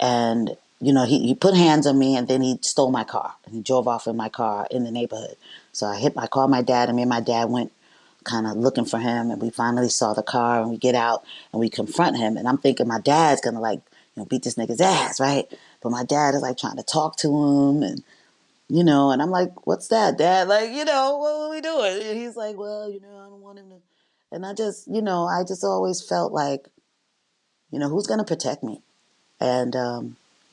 and you know, he put hands on me, and then he stole my car and he drove off in my car in the neighborhood. So I called my dad, and me and my dad went kind of looking for him, and we finally saw the car, and we get out and we confront him, and I'm thinking my dad's gonna, like, you know, beat this nigga's ass, right? But my dad is like trying to talk to him, and you know, and I'm like, what's that, Dad? Like, you know, what are we doing? And he's like, well, you know, I don't want him to. And I just, you know, I just always felt like, you know, who's gonna protect me? And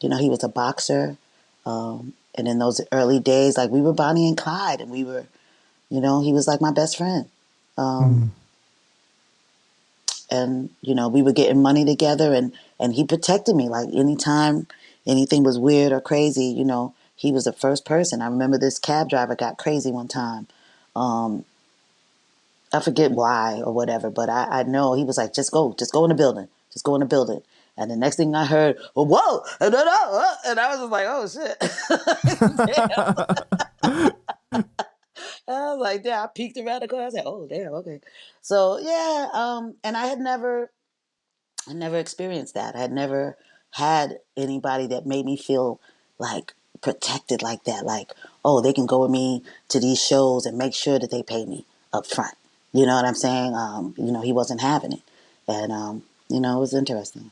you know, he was a boxer, and in those early days, like, we were Bonnie and Clyde, and we were, you know, he was like my best friend. Um, Mm. and you know, we were getting money together, and he protected me. Like, anytime anything was weird or crazy, you know, he was the first person. I remember this cab driver got crazy one time. um, I forget why or whatever, but I know he was like, just go in the building, just go in the building. And the next thing I heard, oh, whoa, and I was just like, oh shit, damn. I was like, damn. I peeked around the corner. I said, oh damn, okay. So yeah, and I never experienced that. I had never had anybody that made me feel like protected like that. Like, oh, they can go with me to these shows and make sure that they pay me up front. You know what I'm saying? He wasn't having it, and it was interesting.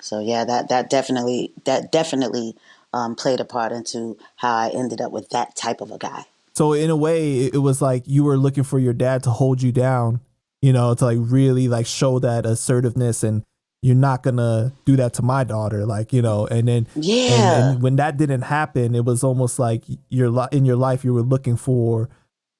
So yeah, that definitely played a part into how I ended up with that type of a guy. So in a way, it was like you were looking for your dad to hold you down, to like really like show that assertiveness, and you're not gonna do that to my daughter, like and then Yeah, and when that didn't happen, it was almost like in your life you were looking for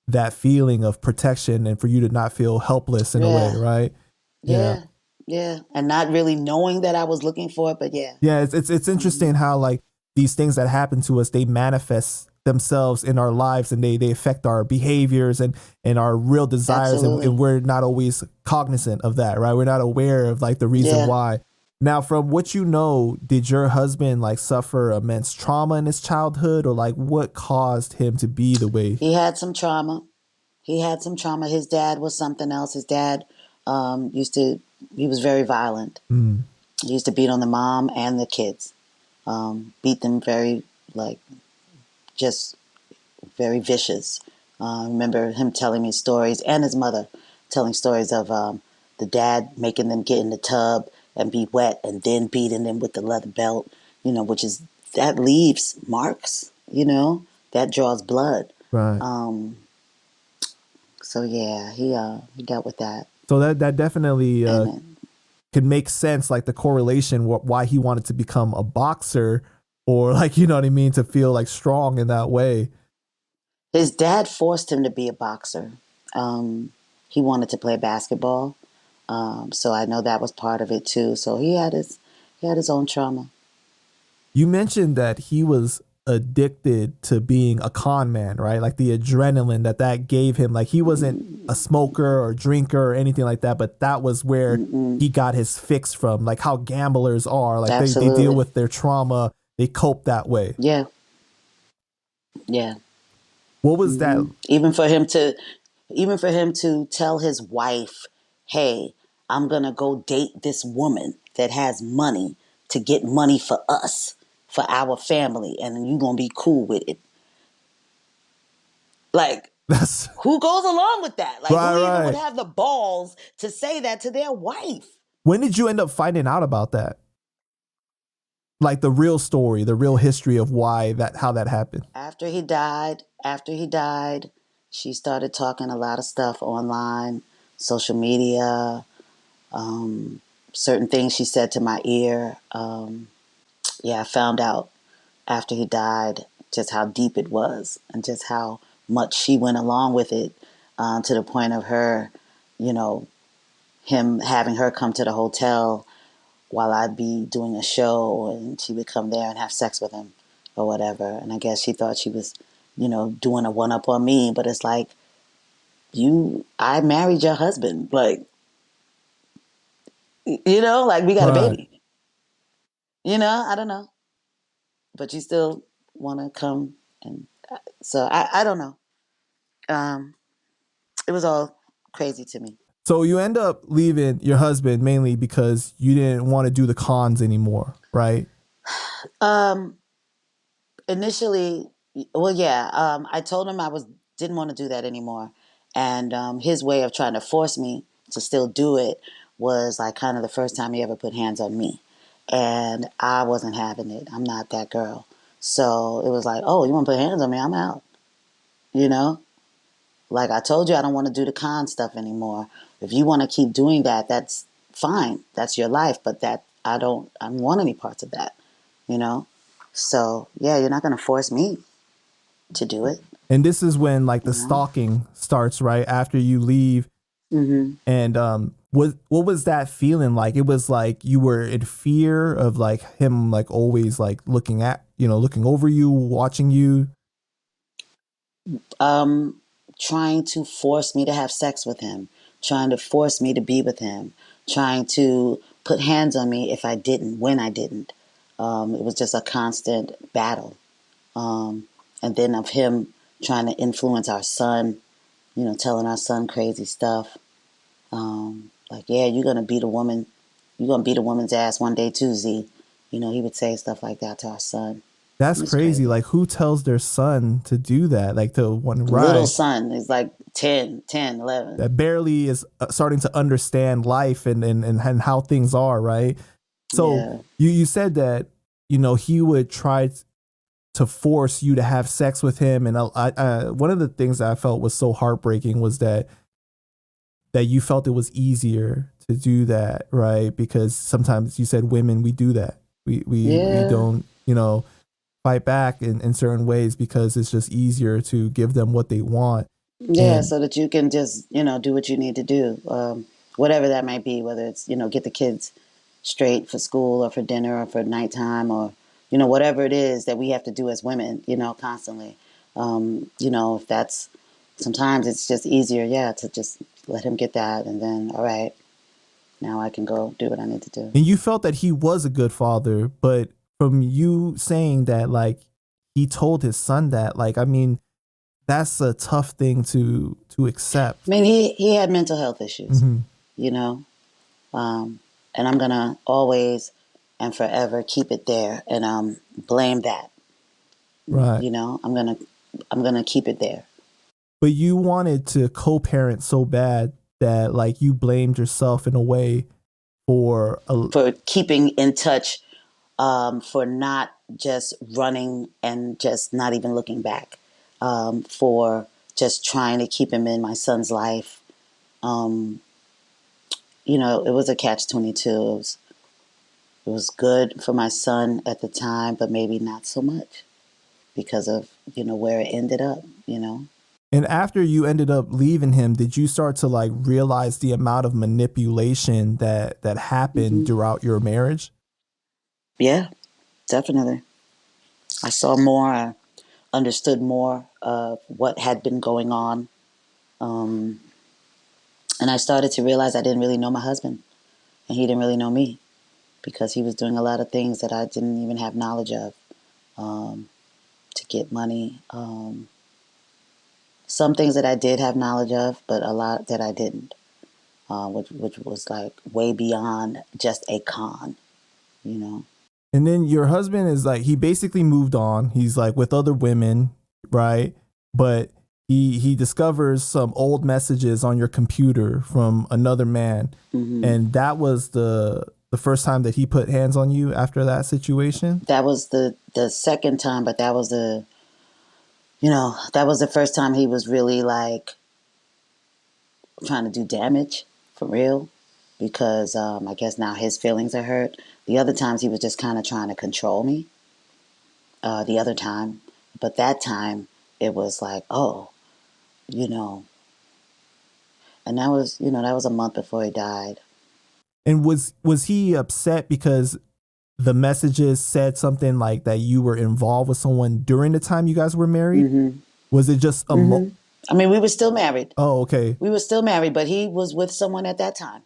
that feeling of protection and for you to not feel helpless in a way, yeah, right? Yeah. yeah, yeah, and not really knowing that I was looking for it, but yeah. Yeah, it's interesting Hmm. how like these things that happen to us, they manifest themselves in our lives, and they affect our behaviors and our real desires, and Absolutely. we're not always cognizant of that, right? We're not aware of like the reason Yeah. why. Now, from what you know, did your husband like suffer immense trauma in his childhood, or like what caused him to be the way? He had some trauma. He had some trauma. His dad was something else. His dad used to, he was very violent. Mm, He used to beat on the mom and the kids. Beat them very, like, just very vicious. I remember him telling me stories, and his mother telling stories of the dad making them get in the tub and be wet and then beating them with the leather belt, which is, that leaves marks, that draws blood. right. Um, so yeah, he dealt with that, So that definitely and could make sense, like the correlation why he wanted to become a boxer, or like what I mean, to feel like strong in that way. his dad forced him to be a boxer. He wanted to play basketball, so I know that was part of it too. So he had his own trauma. You mentioned that he was addicted to being a con man, right? Like the adrenaline that gave him. Like he wasn't a smoker or drinker or anything like that, but that was where Mm-mm. he got his fix from. Like how gamblers are, like they deal Absolutely. with their trauma, they cope that way. Yeah. Yeah. What was that? Hmm. Even for him to tell his wife, "Hey, I'm gonna go date this woman that has money to get money for us, for our family, and you gonna be cool with it." Like, That's who goes along with that? Like, right, who even would right. have the balls to say that to their wife? When did you end up finding out about that? Like the real story, the real history of how that happened. After he died, she started talking a lot of stuff online, social media, um, certain things she said to my ear. Yeah, I found out after he died just how deep it was and just how much she went along with it, to the point of her, you know, him having her come to the hotel while I'd be doing a show, and she would come there and have sex with him or whatever. And I guess she thought she was, doing a one up on me, but it's like, I married your husband. Like, like we got a Right. baby. I don't know. But you still want to come. And so I don't know. Um, it was all crazy to me. So you end up leaving your husband mainly because you didn't want to do the cons anymore, right? Um, Initially, well, yeah, I told him didn't want to do that anymore, and his way of trying to force me to still do it was like kind of the first time he ever put hands on me, and I wasn't having it. I'm not that girl, so it was like, oh, you want to put hands on me? I'm out. You know, like I told you, I don't want to do the con stuff anymore. If you want to keep doing that, that's fine. That's your life, but I don't want any parts of that. You know. So yeah, you're not gonna force me to do it. And this is when like the You know. stalking starts, right? After you leave. Hmm. And what was that feeling like? It was like you were in fear of like him like always like looking over you, watching you. Um, trying to force me to have sex with him, trying to force me to be with him, trying to put hands on me if I didn't, when I didn't. It was just a constant battle. And then of him trying to influence our son, telling our son crazy stuff. Like, yeah, you're gonna beat a woman's ass one day too, Z. He would say stuff like that to our son. It That's was crazy. crazy. Like, who tells their son to do that? Like, to one, Little right, son is like 10, 11. that barely is starting to understand life and how things are, right? So Yeah. you said that he would try to force you to have sex with him, and one of the things that I felt was so heartbreaking was that you felt it was easier to do that, right? Because sometimes you said women, we do that. We Yeah. don't fight back in certain ways because it's just easier to give them what they want. Yeah, And so that you can just, do what you need to do. Whatever that might be, whether it's, get the kids straight for school or for dinner or for nighttime or, whatever it is that we have to do as women, constantly. If that's sometimes it's just easier, yeah, to just let him get that and then, all right, now I can go do what I need to do. you felt that he was a good father, but from you saying that, like, he told his son that, like, I mean, that's a tough thing to accept. I mean, he had mental health issues, Mm-hmm. you know, um, and I'm gonna always and forever keep it there and blame that. Right. I'm gonna keep it there But you wanted to co-parent so bad that, like, you blamed yourself in a way for a for keeping in touch, for not just running and just not even looking back, for just trying to keep him in my son's life. Um, it was a catch-22. It was good for my son at the time, but maybe not so much because of where it ended up. And after you ended up leaving him, did you start to, like, realize the amount of manipulation that happened Hmm. throughout your marriage? Yeah, definitely. I saw more. I understood more of what had been going on, um, and I started to realize I didn't really know my husband, and he didn't really know me because he was doing a lot of things that I didn't even have knowledge of, to get money. Some things that I did have knowledge of, but a lot that I didn't, which was like way beyond just a con, you know. And then your husband is like, he basically moved on. He's like with other women, right? But he discovers some old messages on your computer from another man. Hmm. And that was the first time that he put hands on you after that situation. That was the second time, but that was the first time he was really like trying to do damage for real, because I guess now his feelings are hurt. The other times he was just kind of trying to control me. The other time, but that time it was like, oh, you know, and that was a month before he died. And was he upset because the messages said something like that you were involved with someone during the time you guys were married? Hmm. Was it just a Hmm. I mean, we were still married. Oh, okay. We were still married, but he was with someone at that time.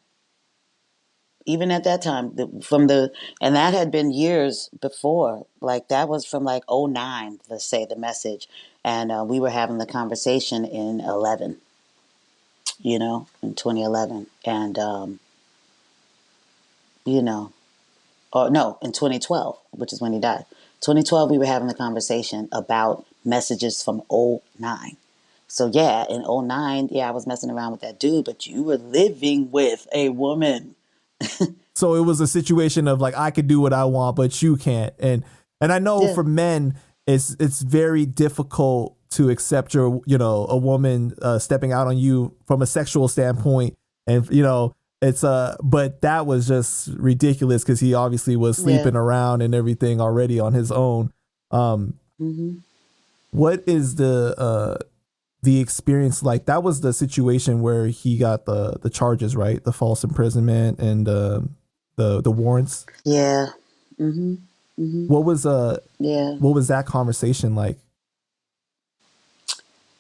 Even at that time, and that had been years before. Like that was from like '09, let's say the message, and we were having the conversation in 11. In 2011, and you know, or no, in 2012, which is when he died. 2012, we were having the conversation about messages from '09. So yeah, in '09, yeah, I was messing around with that dude, but you were living with a woman. So it was a situation of like, I could do what I want, but you can't. And I know Yeah. for men, it's very difficult to accept a woman stepping out on you from a sexual standpoint, and it's but that was just ridiculous because he obviously was Yeah. sleeping around and everything already on his own. Um, Hmm. what is the experience like? That was the situation where he got the charges, right? The false imprisonment and the warrants. Yeah. Hmm. Hmm. What was Yeah. what was that conversation like?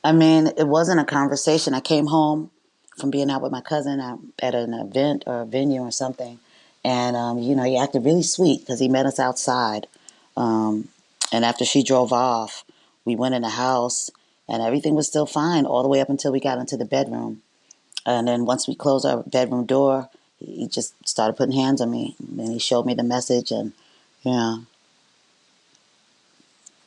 I mean, it wasn't a conversation. I came home from being out with my cousin at an event or a venue or something, and he acted really sweet because he met us outside. Um, and after she drove off, we went in the house, and everything was still fine all the way up until we got into the bedroom. And then once we closed our bedroom door, he just started putting hands on me, and he showed me the message, and yeah,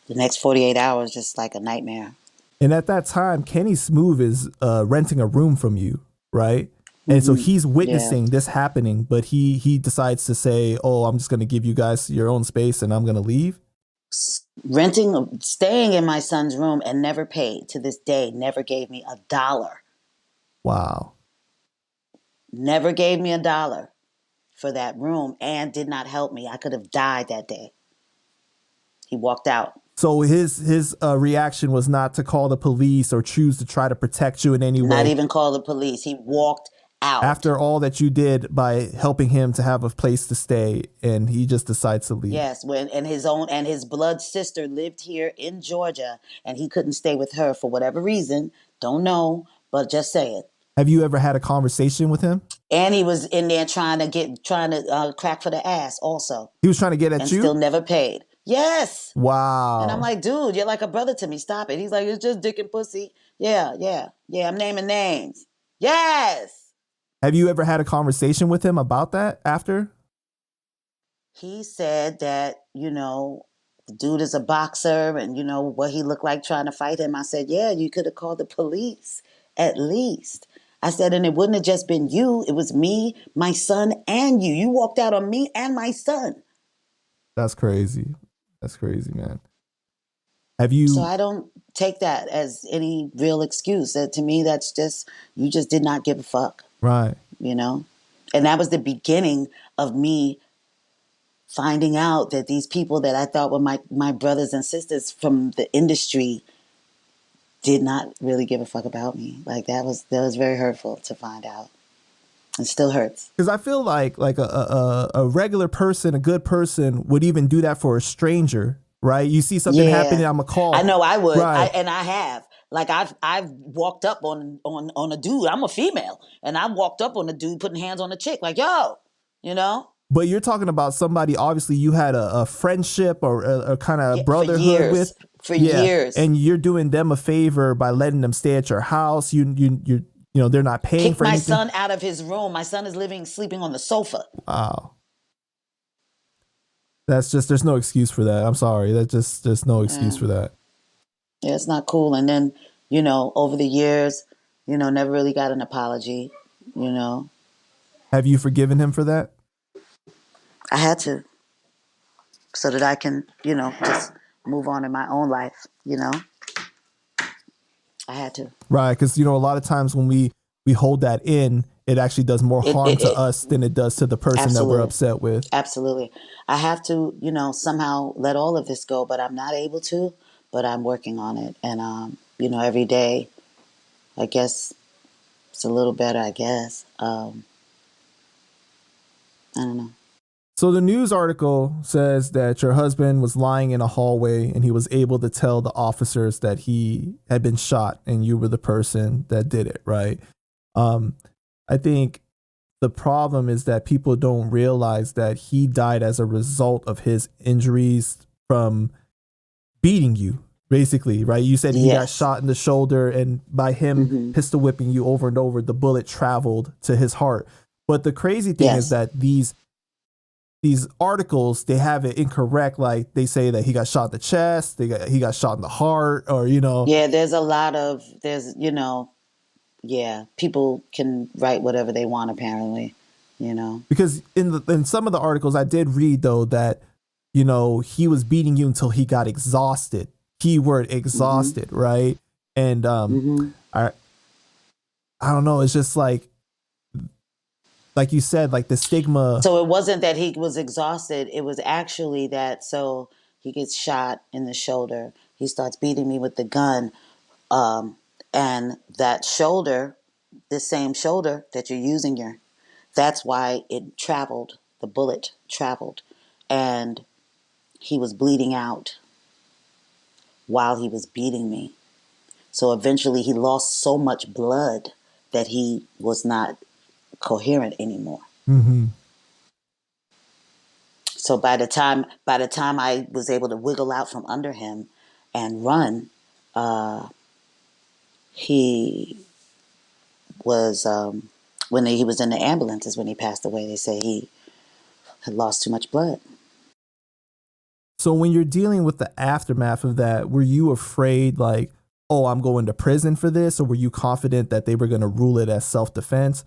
the next 48 hours just like a nightmare. And at that time, Kenny Smooth is renting a room from you, right? And so he's Yeah. witnessing this happening, but he decides to say, "Oh, I'm just going to give you guys your own space, and I'm going to leave." Staying in my son's room and never paid to this day, never gave me a dollar. Wow. Never gave me a dollar for that room and did not help me. I could have died that day. He walked out. So his reaction was not to call the police or choose to try to protect you in any Not way. even call the police. He walked out. After all that you did by helping him to have a place to stay, and he just decides to leave. Yes, when and his blood sister lived here in Georgia, and he couldn't stay with her for whatever reason. Don't know, but just say it. Have you ever had a conversation with him? And he was in there trying to crack for the ass also, He was trying to get at and still you? never paid. Yes. And I'm Wow. like, dude, you're like a brother to me. Stop it. He's like, it's just dick and pussy. Yeah, yeah, yeah. I'm naming names. Yes. Have you ever had a conversation with him about that after? He said that, the dude is a boxer and, what he looked like trying to fight him. I said, yeah, you could have called the police at least. I said, and it wouldn't have just been you. It was me, my son, and you. You walked out on me and my son. That's crazy. That's crazy, man. Have So you I don't take that as any real excuse. To me, that's just, you just did not give a fuck, right? you know? And that was the beginning of me finding out that these people that I thought were my brothers and sisters from the industry did not really give a fuck about me. Like that was very hurtful to find out. It still hurts. Because I feel like a regular person, a good person, would even do that for a stranger, right? You see something happening, Yeah. I'm a I call, know I would. right? I have. Like I've walked up on a dude. I'm a female, and I walked up on a dude putting hands on a chick, like, yo, you know? But you're talking about somebody obviously you had a friendship or a kind of Yeah, for brotherhood years. with, For yeah, years. and you're doing them a favor by letting them stay at your house. They're not paying Kicked for my anything. son out of his room. My son is sleeping on the sofa. Wow, that's just there's no excuse for that. I'm sorry, that just there's no excuse Yeah. for that. Yeah, it's not cool. And then, over the years, never really got an apology, you know. Have you forgiven him for that? I had to so that I can, just move on in my own life. I had to. Right, because a lot of times when we hold that in, it actually does more It, harm it, to it us than it does to the person that we're absolutely. upset with. Absolutely. I have to, somehow let all of this go, but I'm not able to, but I'm working on it. And, every day, I guess it's a little better, I guess. I don't know. So the news article says that your husband was lying in a hallway and he was able to tell the officers that he had been shot and you were the person that did it, right? Um, I think the problem is that people don't realize that he died as a result of his injuries from beating you, basically, right? You said he got Yes. shot in the shoulder, and by him Mm-hmm. pistol whipping you over and over, the bullet traveled to his heart. But the crazy thing is Yes. that these articles, they have it incorrect. Like they say that he got shot in the chest, he got shot in the heart, or Yeah, yeah, people can write whatever they want apparently. because in some of the articles I did read though that he was beating you until he got exhausted. Keyword Mhm. exhausted, right? And Mhm. I don't know. It's just like you said, like the stigma. So it wasn't that he was exhausted, it was actually that so he gets shot in the shoulder. He starts beating me with the gun um and that shoulder, the same shoulder that you're using your that's why it traveled. The bullet traveled and he was bleeding out while he was beating me. So eventually he lost so much blood that he was not coherent anymore. Mm-hmm. So by the time I was able to wiggle out from under him and run, he was when he was in the ambulance is when he passed away. They say he had lost too much blood. So when you're dealing with the aftermath of that, were you afraid like, oh, I'm going to prison for this, or were you confident that they were going to rule it as self-defense?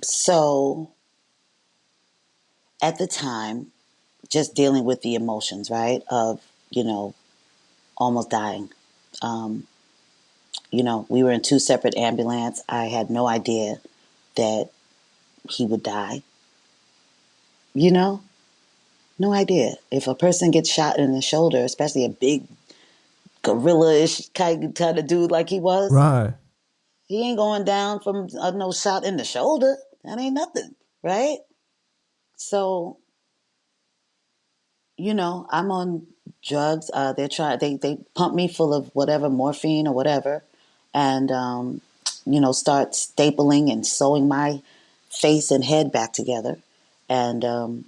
So at the time, just dealing with the emotions, right, of almost dying. Um, we were in two separate ambulances. I had no idea that he would die. You know, no idea. If a person gets shot in the shoulder, especially a big gorilla-ish kind of dude like he was, Right. he ain't going down from no shot in the shoulder. That ain't nothing, right? So, I'm on drugs. They pump me full of whatever morphine or whatever, and start stapling and sewing my face and head back together. And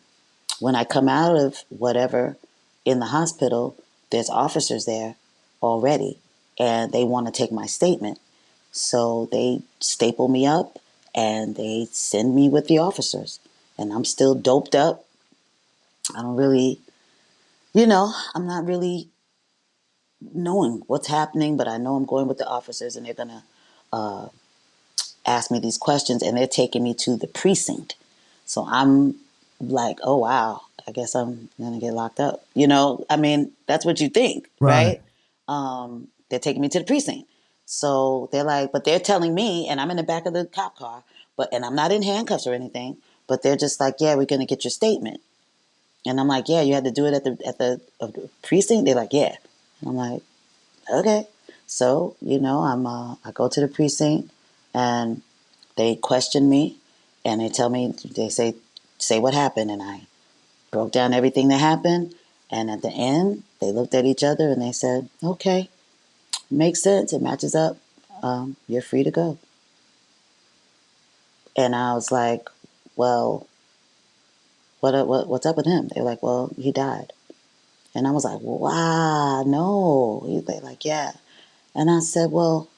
when I come out of whatever in the hospital, there's officers there already, and they want to take my statement. So they staple me up and they send me with the officers. And I'm still doped up. I don't really, I'm not really knowing what's happening, but I know I'm going with the officers and they're going to ask me these questions and they're taking me to the precinct. So I'm like, oh, wow, I guess I'm going to get locked up. I mean, that's what you think, Right. right? They're taking me to the precinct. So they're like, but they're telling me, and I'm in the back of the cop car, and I'm not in handcuffs or anything, but they're just like, yeah, we're going to get your statement. And I'm like, yeah, you had to do it at the precinct? They're like, yeah. And I'm like, okay. So, I go to the precinct and they question me and they say what happened. And I broke down everything that happened. And at the end, they looked at each other and they said, okay, makes sense. It matches up. You're free to go. And I was like, well, what's up with him? They're like, well, he died. And I was like, wow, no. They're like, yeah. And I said, well,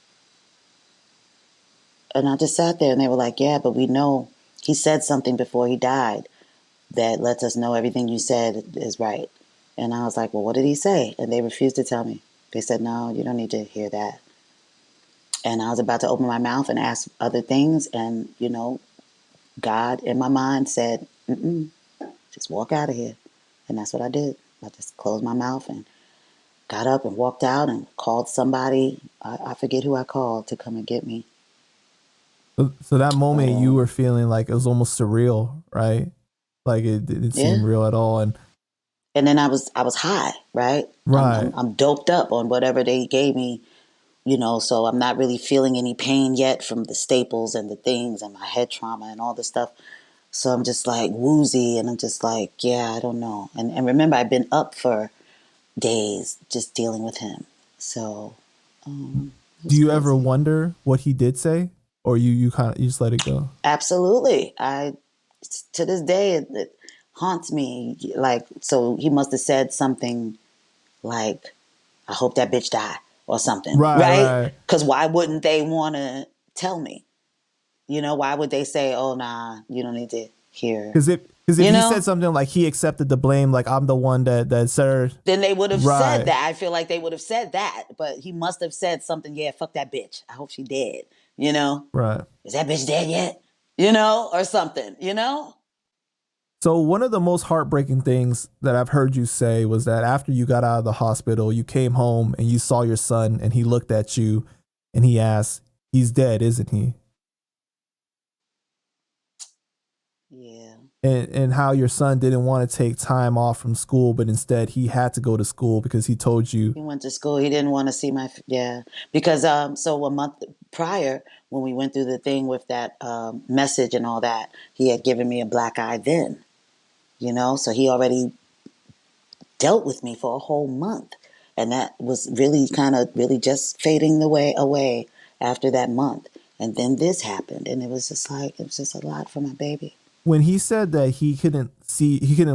and I just sat there and they were like, yeah, but we know he said something before he died that lets us know everything you said is right. And I was like, well, what did he say? And they refused to tell me. They said, no, you don't need to hear that. And I was about to open my mouth and ask other things. And, God in my mind said, mm-mm, just walk out of here. And that's what I did. I just closed my mouth and got up and walked out and called somebody. I forget who I called to come and get me. So that But moment you were feeling like it was almost surreal, right? Like it didn't seem yeah. real at all. And And then I was high, right? I'm, right. I'm I'm doped up on whatever they gave me, so I'm not really feeling any pain yet from the staples and the things and my head trauma and all this stuff. So I'm just like woozy and I'm just like, yeah, I don't know. And remember, I've been up for days just dealing with him. So it Do was you ever crazy. wonder what he did say, or you kind of you just let it go? Absolutely. To this day, it haunts me. Like, so he must have said something like, I hope that bitch die or something, Right, right? right. Because why wouldn't they want to tell me? Why would they say, oh, nah, you don't need to hear, Because if you he said know? something like he accepted the blame, like I'm the one that said, Then they would have said right, that. I feel like they would have said that, but he must have said something, yeah, fuck that bitch. I hope she dead, you know? right. Is that bitch dead yet? Or something. So one of the most heartbreaking things that I've heard you say was that after you got out of the hospital, you came home and you saw your son and he looked at you and he asked, "He's dead, isn't he?" Yeah. And how your son didn't want to take time off from school, but instead he had to go to school because he told you, He went to school. He didn't want to see yeah, because so a month prior when we went through the thing with that message and all that, he had given me a black eye then. So he already dealt with me for a whole month. And that was really kind of really just fading away after that month. And then this happened, and it was just like, it was just a lot for my baby. When he said that he couldn't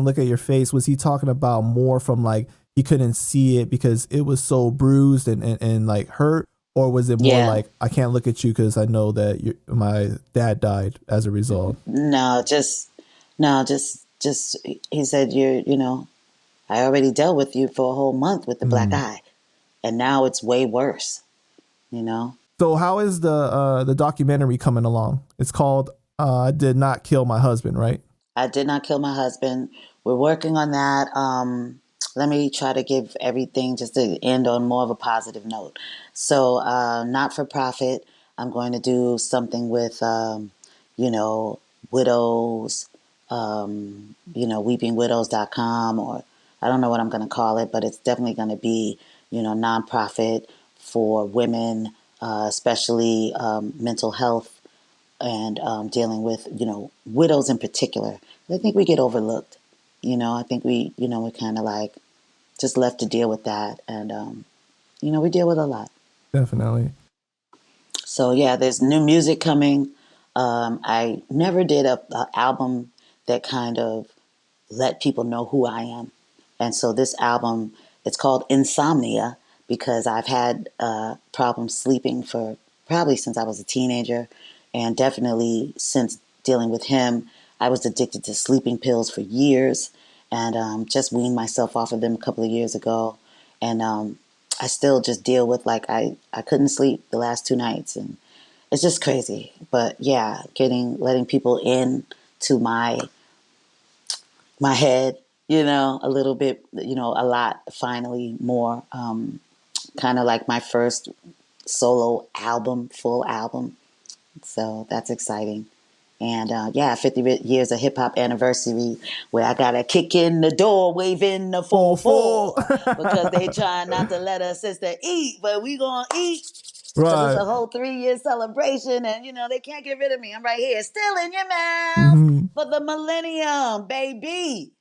look at your face, was he talking about more from like he couldn't see it because it was so bruised and like hurt? Or was it more Yeah. like I can't look at you because I know that my dad died as a result? No, just no, just he said, I already dealt with you for a whole month with the black Mm. eye, and now it's way worse, you know. So how is the documentary coming along? It's called "I Did Not Kill My Husband," right? I did not kill my husband. We're working on that. Let me try to give everything just to end on more of a positive note. So, not for profit. I'm going to do something with, you know, widows, weepingwidows.com, or I don't know what I'm going to call it, but it's definitely going to be, nonprofit for women, especially mental health and dealing with widows in particular. I think we get overlooked. I think we kind of like just left to deal with that, and we deal with a lot. Definitely. So yeah, there's new music coming. I never did a album that kind of let people know who I am. And so this album, it's called Insomnia because I've had problems sleeping for probably since I was a teenager, and definitely since dealing with him. I was addicted to sleeping pills for years, and just weaned myself off of them a couple of years ago. And I still just deal with like I couldn't sleep the last 2 nights, and it's just crazy. But yeah, letting people in to my head, a little bit, a lot, finally more. Kind of like my first solo album, full album. So that's exciting. And yeah, 50 years of hip hop anniversary where I got to kick in the door, waving the 4 Full full. 4 because they trying not to let us sister eat, but we going to eat because it's Right. a whole 3 year celebration, and they can't get rid of me. I'm right here, still in your mouth Hmm. for the millennium, baby.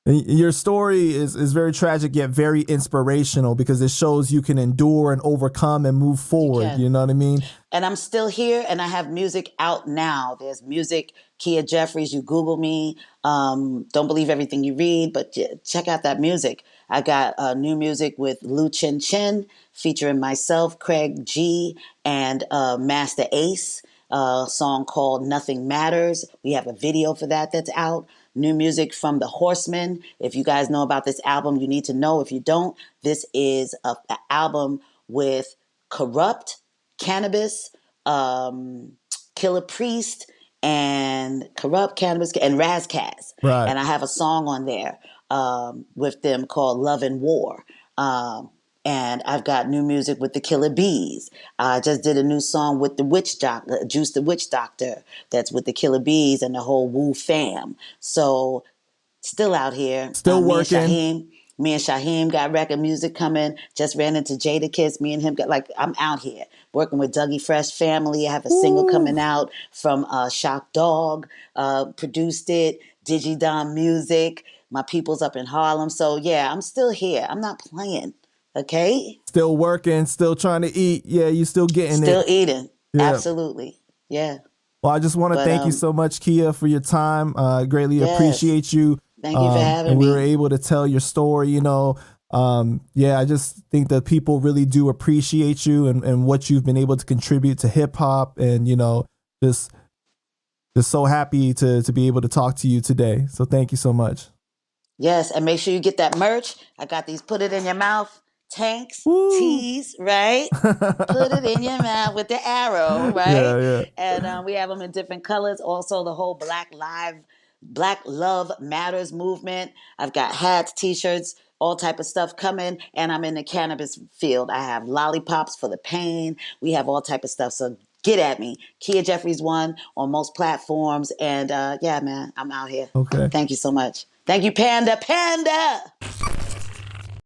Your story is very tragic yet very inspirational because it shows you can endure and overcome and move You forward. can. You know what I mean? And I'm still here, and I have music out now. There's music, KiaJeffries. You Google me. Don't believe everything you read, but check out that music. I got new music with Lu Chin Chin featuring myself, Craig G, and Master Ace. A song called Nothing Matters. We have a video for that that's out. New music from The Horsemen. If you guys know about this album, you need to know. If you don't, this is an album with Corrupt, Cannabis, um, Killer Priest, and Corrupt, Cannabis, and Razkaz. Right. And I have a song on there with them called Love and War. And I've got new music with the Killer Bees. I just did a new song with the Witch Doctor, Juice the Witch Doctor, that's with the Killer Bees and the whole Wu fam. So still out here. Still Me and working. Shaheem. Me and Shaheem got record music coming. Just ran into Jada Kiss. Me and him got like I'm out here working with Dougie Fresh Family. I have a single Woo. coming out from Shock Dog. Produced it. Digidon Music. My people's up in Harlem. So yeah, I'm still here. I'm not playing. Okay, Still working. Still trying to eat. Yeah, you still getting still it. eating. Yeah. Absolutely. Yeah. Well, I just want to But thank you so much, Kia, for your time. Greatly yes. appreciate you. Thank you for And having we were me. able to tell your story. Yeah, I just think that people really do appreciate you and what you've been able to contribute to hip hop. And just just so happy to be able to talk to you today. So thank you so much. Yes, and make sure you get that merch. I got these put it in your mouth tanks, Woo! tees, right? Put it in your mouth with the arrow, right? Yeah, yeah. And we have them in different colors. Also, the whole Black Love Matters movement. I've got hats, t-shirts, all type of stuff coming, and I'm in the cannabis field. I have lollipops for the pain. We have all type of stuff. So get at me. KiaJeffries1 on most platforms, and yeah, man, I'm out here. Okay. Thank you so much. Thank you, Panda. Panda.